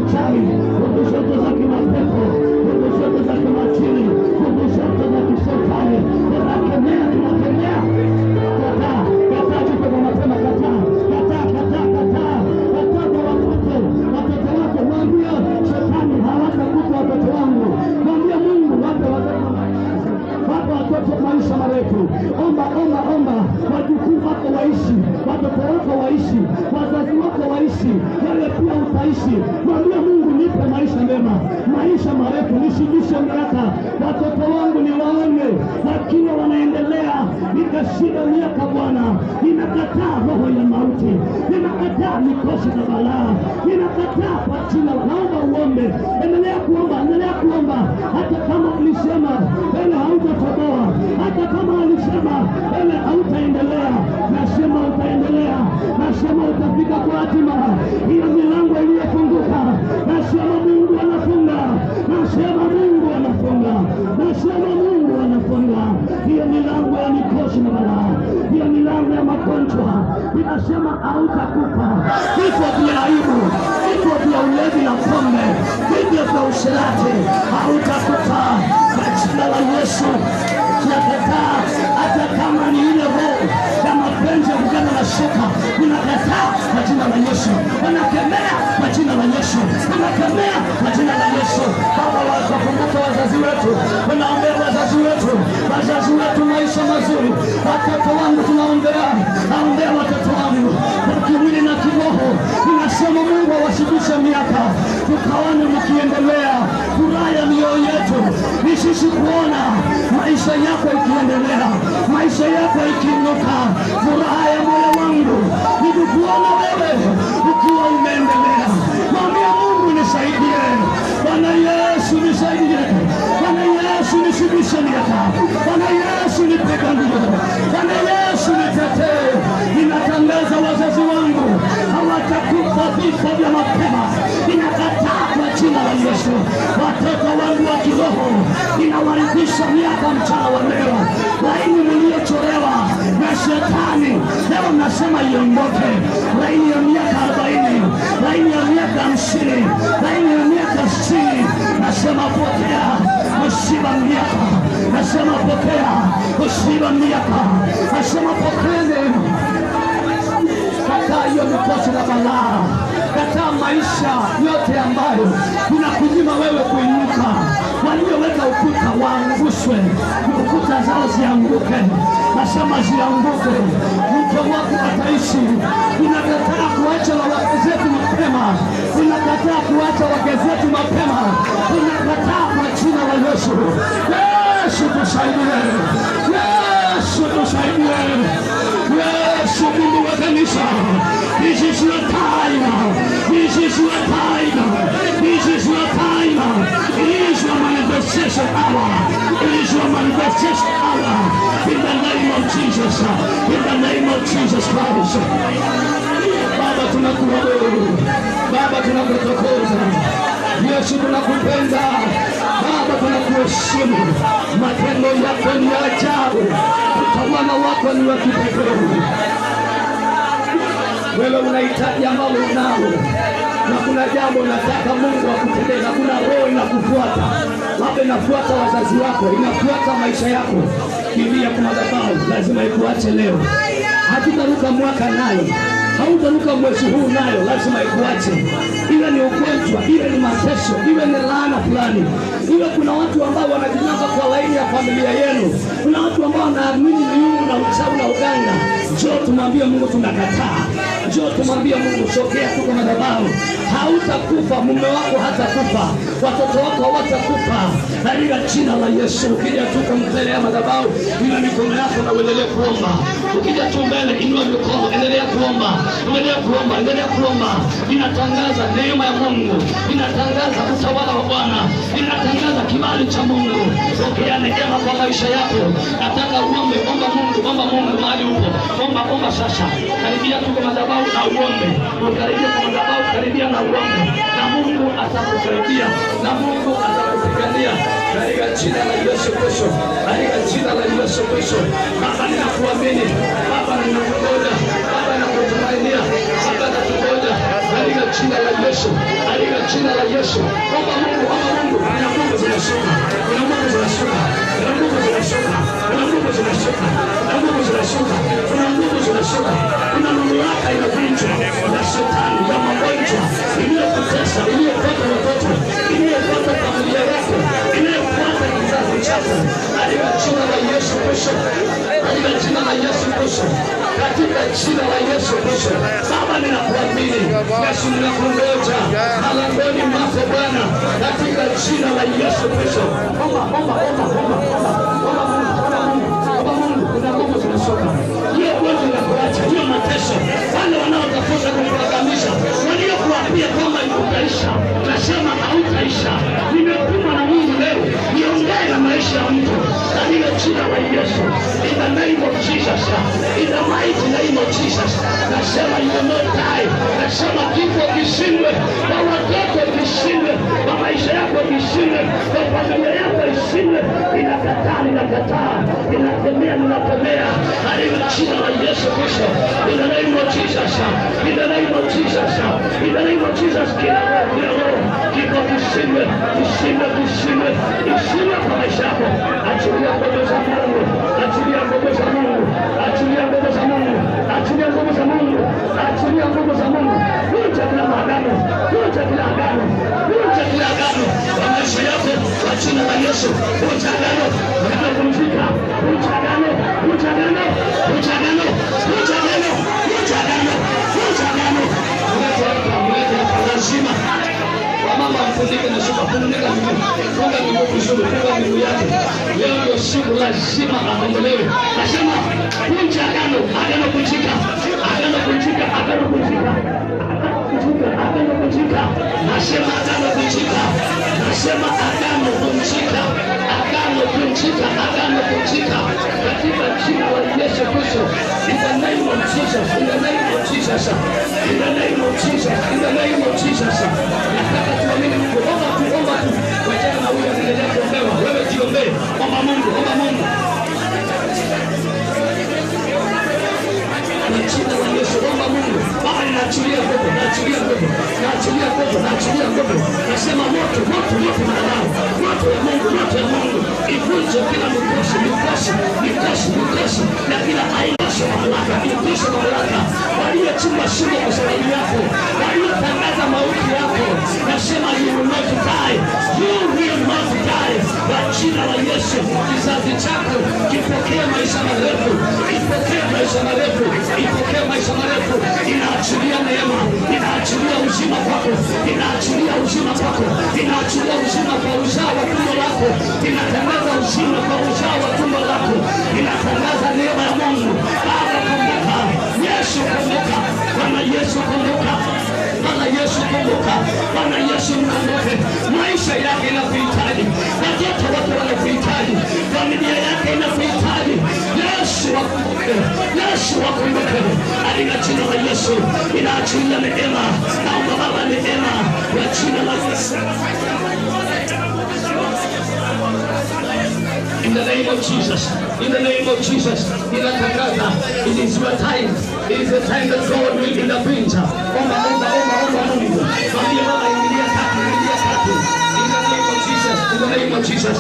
kichawi, nguvu zote za kimapepo, nguvu zote za kimatili, nguvu zote za kishetani, tunakemea, tunakemea. Kataa, kataa kitu kwa mapema, kataa, kataa, kataa, kataa, kataa kwa watoto wako, mwambie shetani hawatakupa watoto wangu, mwambie Mungu wape watoto maisha marefu. Omba, omba, omba, wajukuu wako waishi, watoto wako waishi, wazazi wako waishi, wewe pia utaishi. Mwambie Mungu nipe maisha mema, maisha marefu, nishibishe miaka, watoto wangu niwaone wakiwa wanaendelea nikashinda miaka. Bwana, ninakataa roho ya mauti, ninakataa mikosi na balaa, ninakataa kwa jina. Naomba uombe, endelea kuomba, endelea kuomba. Hata kama ulisema wewe hautatoboa, hata kama alisema wewe hautaendelea, nasema utaendelea, nasema utafika kwa hatima. Hiyo milango iliyofunguka, nasema Mungu anafunga, nasema Mungu anafunga, nasema Mungu anafunga hiyo milango ya mikosi na balaa, hiyo milango ya magonjwa. Ninasema hautakufa. Vifo vya aibu, vifo vya ulevi na pombe, vifo vya usherati, hautakufa kwa jina la Yesu. Tunakataa hata kama ni ile roho ya mapenzi ya kugana na shuka, tunakataa kwa jina la Yesu, tunakemea kwa jina la Yesu, tunakemea kwa jina la Yesu. Baba, wakumbuka wazazi wetu, tunaombea wazazi wetu, wazazi wetu maisha mazuri. Watoto wangu tunaombea, naombea watoto wangu kwa kimwili na kiroho. Ninasema Mungu awashibishe miaka, tukaone mkiendelea. Furaha ya mioyo yetu ni sisi kuona maisha yako ikiendelea, maisha yako ikiinuka. Furaha ya moyo wangu ni kukuona wewe ukiwa umeendelea. Mwambie Mungu nisaidie, Bwana Yesu nisaidie, Bwana Yesu nishibishe miaka, Bwana Yesu nipiganie, Bwana Yesu nitetee. Ninatangaza wazazi wangu hawatakufa vifo vya mapema, ninakataa kwa jina la Yesu. Watoto wangu wa kiroho ninawaridhisha miaka mchana wa leo, laini mliochorewa na shetani leo nasema iondoke. Laini ya miaka 40, laini ya miaka 50, laini ya miaka 60, nasema pokea msiba miaka, nasema pokea msiba miaka, nasema pokea neno. Kataa hiyo mikosi na balaa, kataa maisha yote ambayo tunakunyima wewe kuinuka. Walioweka ukuta waangushwe, ukuta zao zianguke, nasema zianguke. Mke wako ataishi. Tunakataa kuacha wake zetu mapema, tunakataa kuacha wake zetu mapema, tunakataa kwa jina la Yesu. Yesu tusaidie, Yesu tusaidie, Yesu Mungu wa kanisa. This is your time, this is your time, this is your time. It is your manifestation hour, it is your manifestation hour. In the name of Jesus, in the name of Jesus Christ. Baba tunakuabudu, Baba tunakutukuza, Yesu tunakupenda, Baba tunakuheshimu. Matendo yako ni ajabu, utawala wako ni wa kipekee. Wewe unahitaji ambalo unalo, na kuna jambo nataka Mungu akutendee, na kuna roho inakufuata, labda inafuata wazazi wako, inafuata maisha yako. Kimbia kwa madhabahu, lazima ikuache leo. Hatutaruka mwaka nayo, hautaruka mwezi huu nayo, lazima ikuache. Iwe ni ugonjwa, iwe ni mateso, iwe ni laana fulani, iwe kuna watu ambao wanajinaza kwa laini ya familia yenu, kuna watu ambao wanaamini miungu na uchawi na uganga. Njoo tumwambie Mungu tunakataa. Njoo tumwambie Mungu, sogea tu kwa madhabahu. Hautakufa, mume wako hatakufa, watoto wako hawatakufa, katika jina la Yesu. Ukija tu mbele ya madhabahu, inua mikono yako na uendelee kuomba. Ukija tu mbele, inua mikono, endelea kuomba, endelea kuomba, endelea kuomba. Ninatangaza neema ya Mungu, ninatangaza utawala wa Bwana, ninatangaza kibali cha Mungu. Pokea neema kwa maisha yako. Nataka uombe, omba Mungu, omba Mungu mahali upo. Omba, omba sasa. Karibia tu kwa madhabahu na uombe. Ukaribia kwa madhabahu, karibia na uombe. Na Mungu atakusaidia, na Mungu atakupigania. Katika jina la Yesu Kristo, katika jina la Yesu Kristo. Baba ninakuamini, Baba ninakungoja, Baba ninakutumainia, Baba ninakungoja. Katika jina la Yesu, katika jina la Yesu. Omba Mungu, omba Mungu. Kuna nguvu zinashuka, kuna nguvu zinashuka, kuna nguvu zinashuka, kuna nguvu zinashuka, kuna nguvu zinashuka, kuna nguvu zinashuka. Kuna mamlaka inavunjwa na shetani ya magonjwa iliyokutesa, iliyopata watoto, iliyopata familia yako, iliyopata kizazi chako, katika jina la Yesu Kristo, katika jina la Yesu Kristo, katika jina la Yesu Kristo. Baba, ninakuamini Yesu, ninakungoja malangoni mwako Bwana, katika jina la Yesu Kristo. Omba, omba, omba, omba, omba, omba Mungu, omba Mungu. Kuna nguvu zinashuka, hiyo nguvu inakuacha, hiyo mateso, wale wanaotafuta kukuangamisha, waliokuambia kwamba utaisha, nasema hautaisha. Nimetumwa na Mungu leo niongee na maisha ya mtu katika jina la Yesu. In the name of Jesus, in the mighty name of Jesus, nasema you will not die. Nasema kifo kishindwe, kwa watoto kishindwe, kwa maisha yako kishindwe, kwa familia yako ishindwe. Ninakataa, ninakataa, ninakemea, ninakemea katika jina la Yesu Kristo. In the name of Jesus, in the name of Jesus, in the name of Jesus, kila roho kifo kishindwe, kishindwe, kishindwe, kishindwe kwa maisha yako. Achilia nguvu za Mungu, achilia nguvu za Mungu, achilia nguvu za Mungu, achilia nguvu za Mungu, achilia nguvu za Mungu. Vunja kila maagano, vunja kila agano, vunja kila agano kwa maisha yako kwa jina la Yesu. Vunja agano, unapumzika, vunja agano, vunja agano, vunja agano, vunja agano, vunja agano, vunja agano. Unaweza lazima mama mfunike na shuka, funika miguu, funga miguu vizuri, funga miguu yake. Leo ndio siku lazima akombolewe. Nasema vunja agano, agano kunjika, agano kunjika, agano kunjika, agano kunjika. Nasema agano kunjika, nasema agano kunjika, agano kunjika, agano kunjika, katika jina la Yesu Kristo. In the name of Jesus, in the name of Jesus, in the name of Jesus, in the name of Jesus. Nataka tuamini Mungu. Omba tu, omba tu. Wachana na huyo anaendelea kuombewa. Wewe jiombee. Omba Mungu, omba Mungu. Na jina la Yesu, omba Mungu. Baba, ninaachilia nguvu, naachilia nguvu, naachilia nguvu, naachilia nguvu. Nasema moto, moto, moto madhabahu. Moto ya Mungu, moto ya Mungu. Ivunje kila mikosi, mikosi, mikosi, mikosi na kila aina ya mamlaka, mikosi mamlaka. Waliochimba shimo kwa sababu yako, waliotangaza mauti yako. Nasema you will not die. You will not die. Kwa jina la Yesu, kizazi chako kipokee maisha marefu, kipokee maisha marefu, kipokee maisha marefu. Inaachilia neema, inaachilia uzima kwako, inaachilia uzima kwako, inaachilia uzima kwa uzao wa tumbo lako, inatangaza uzima kwa uzao wa tumbo lako, inatangaza neema ya Mungu. Baba, kumbuka Yesu, kumbuka Bwana Yesu, kumbuka Bwana Yesu, kumbuka Bwana Yesu, mkumbuke. Maisha yake inakuhitaji, watoto wake wanakuhitaji, familia yake inakuhitaji. Yesu wakumbuke, Yesu wakumbuke katika jina la Yesu. Inaachilia neema, naomba Baba neema kwa jina la Yesu. In the name of Jesus, in the name of Jesus, inatangaza, it is your time, it is the time that God will intervene. Omba, omba, omba, omba Mungu. Mwambie Baba, ingilia kati, ingilia kati. In the name of Jesus, in the name of Jesus.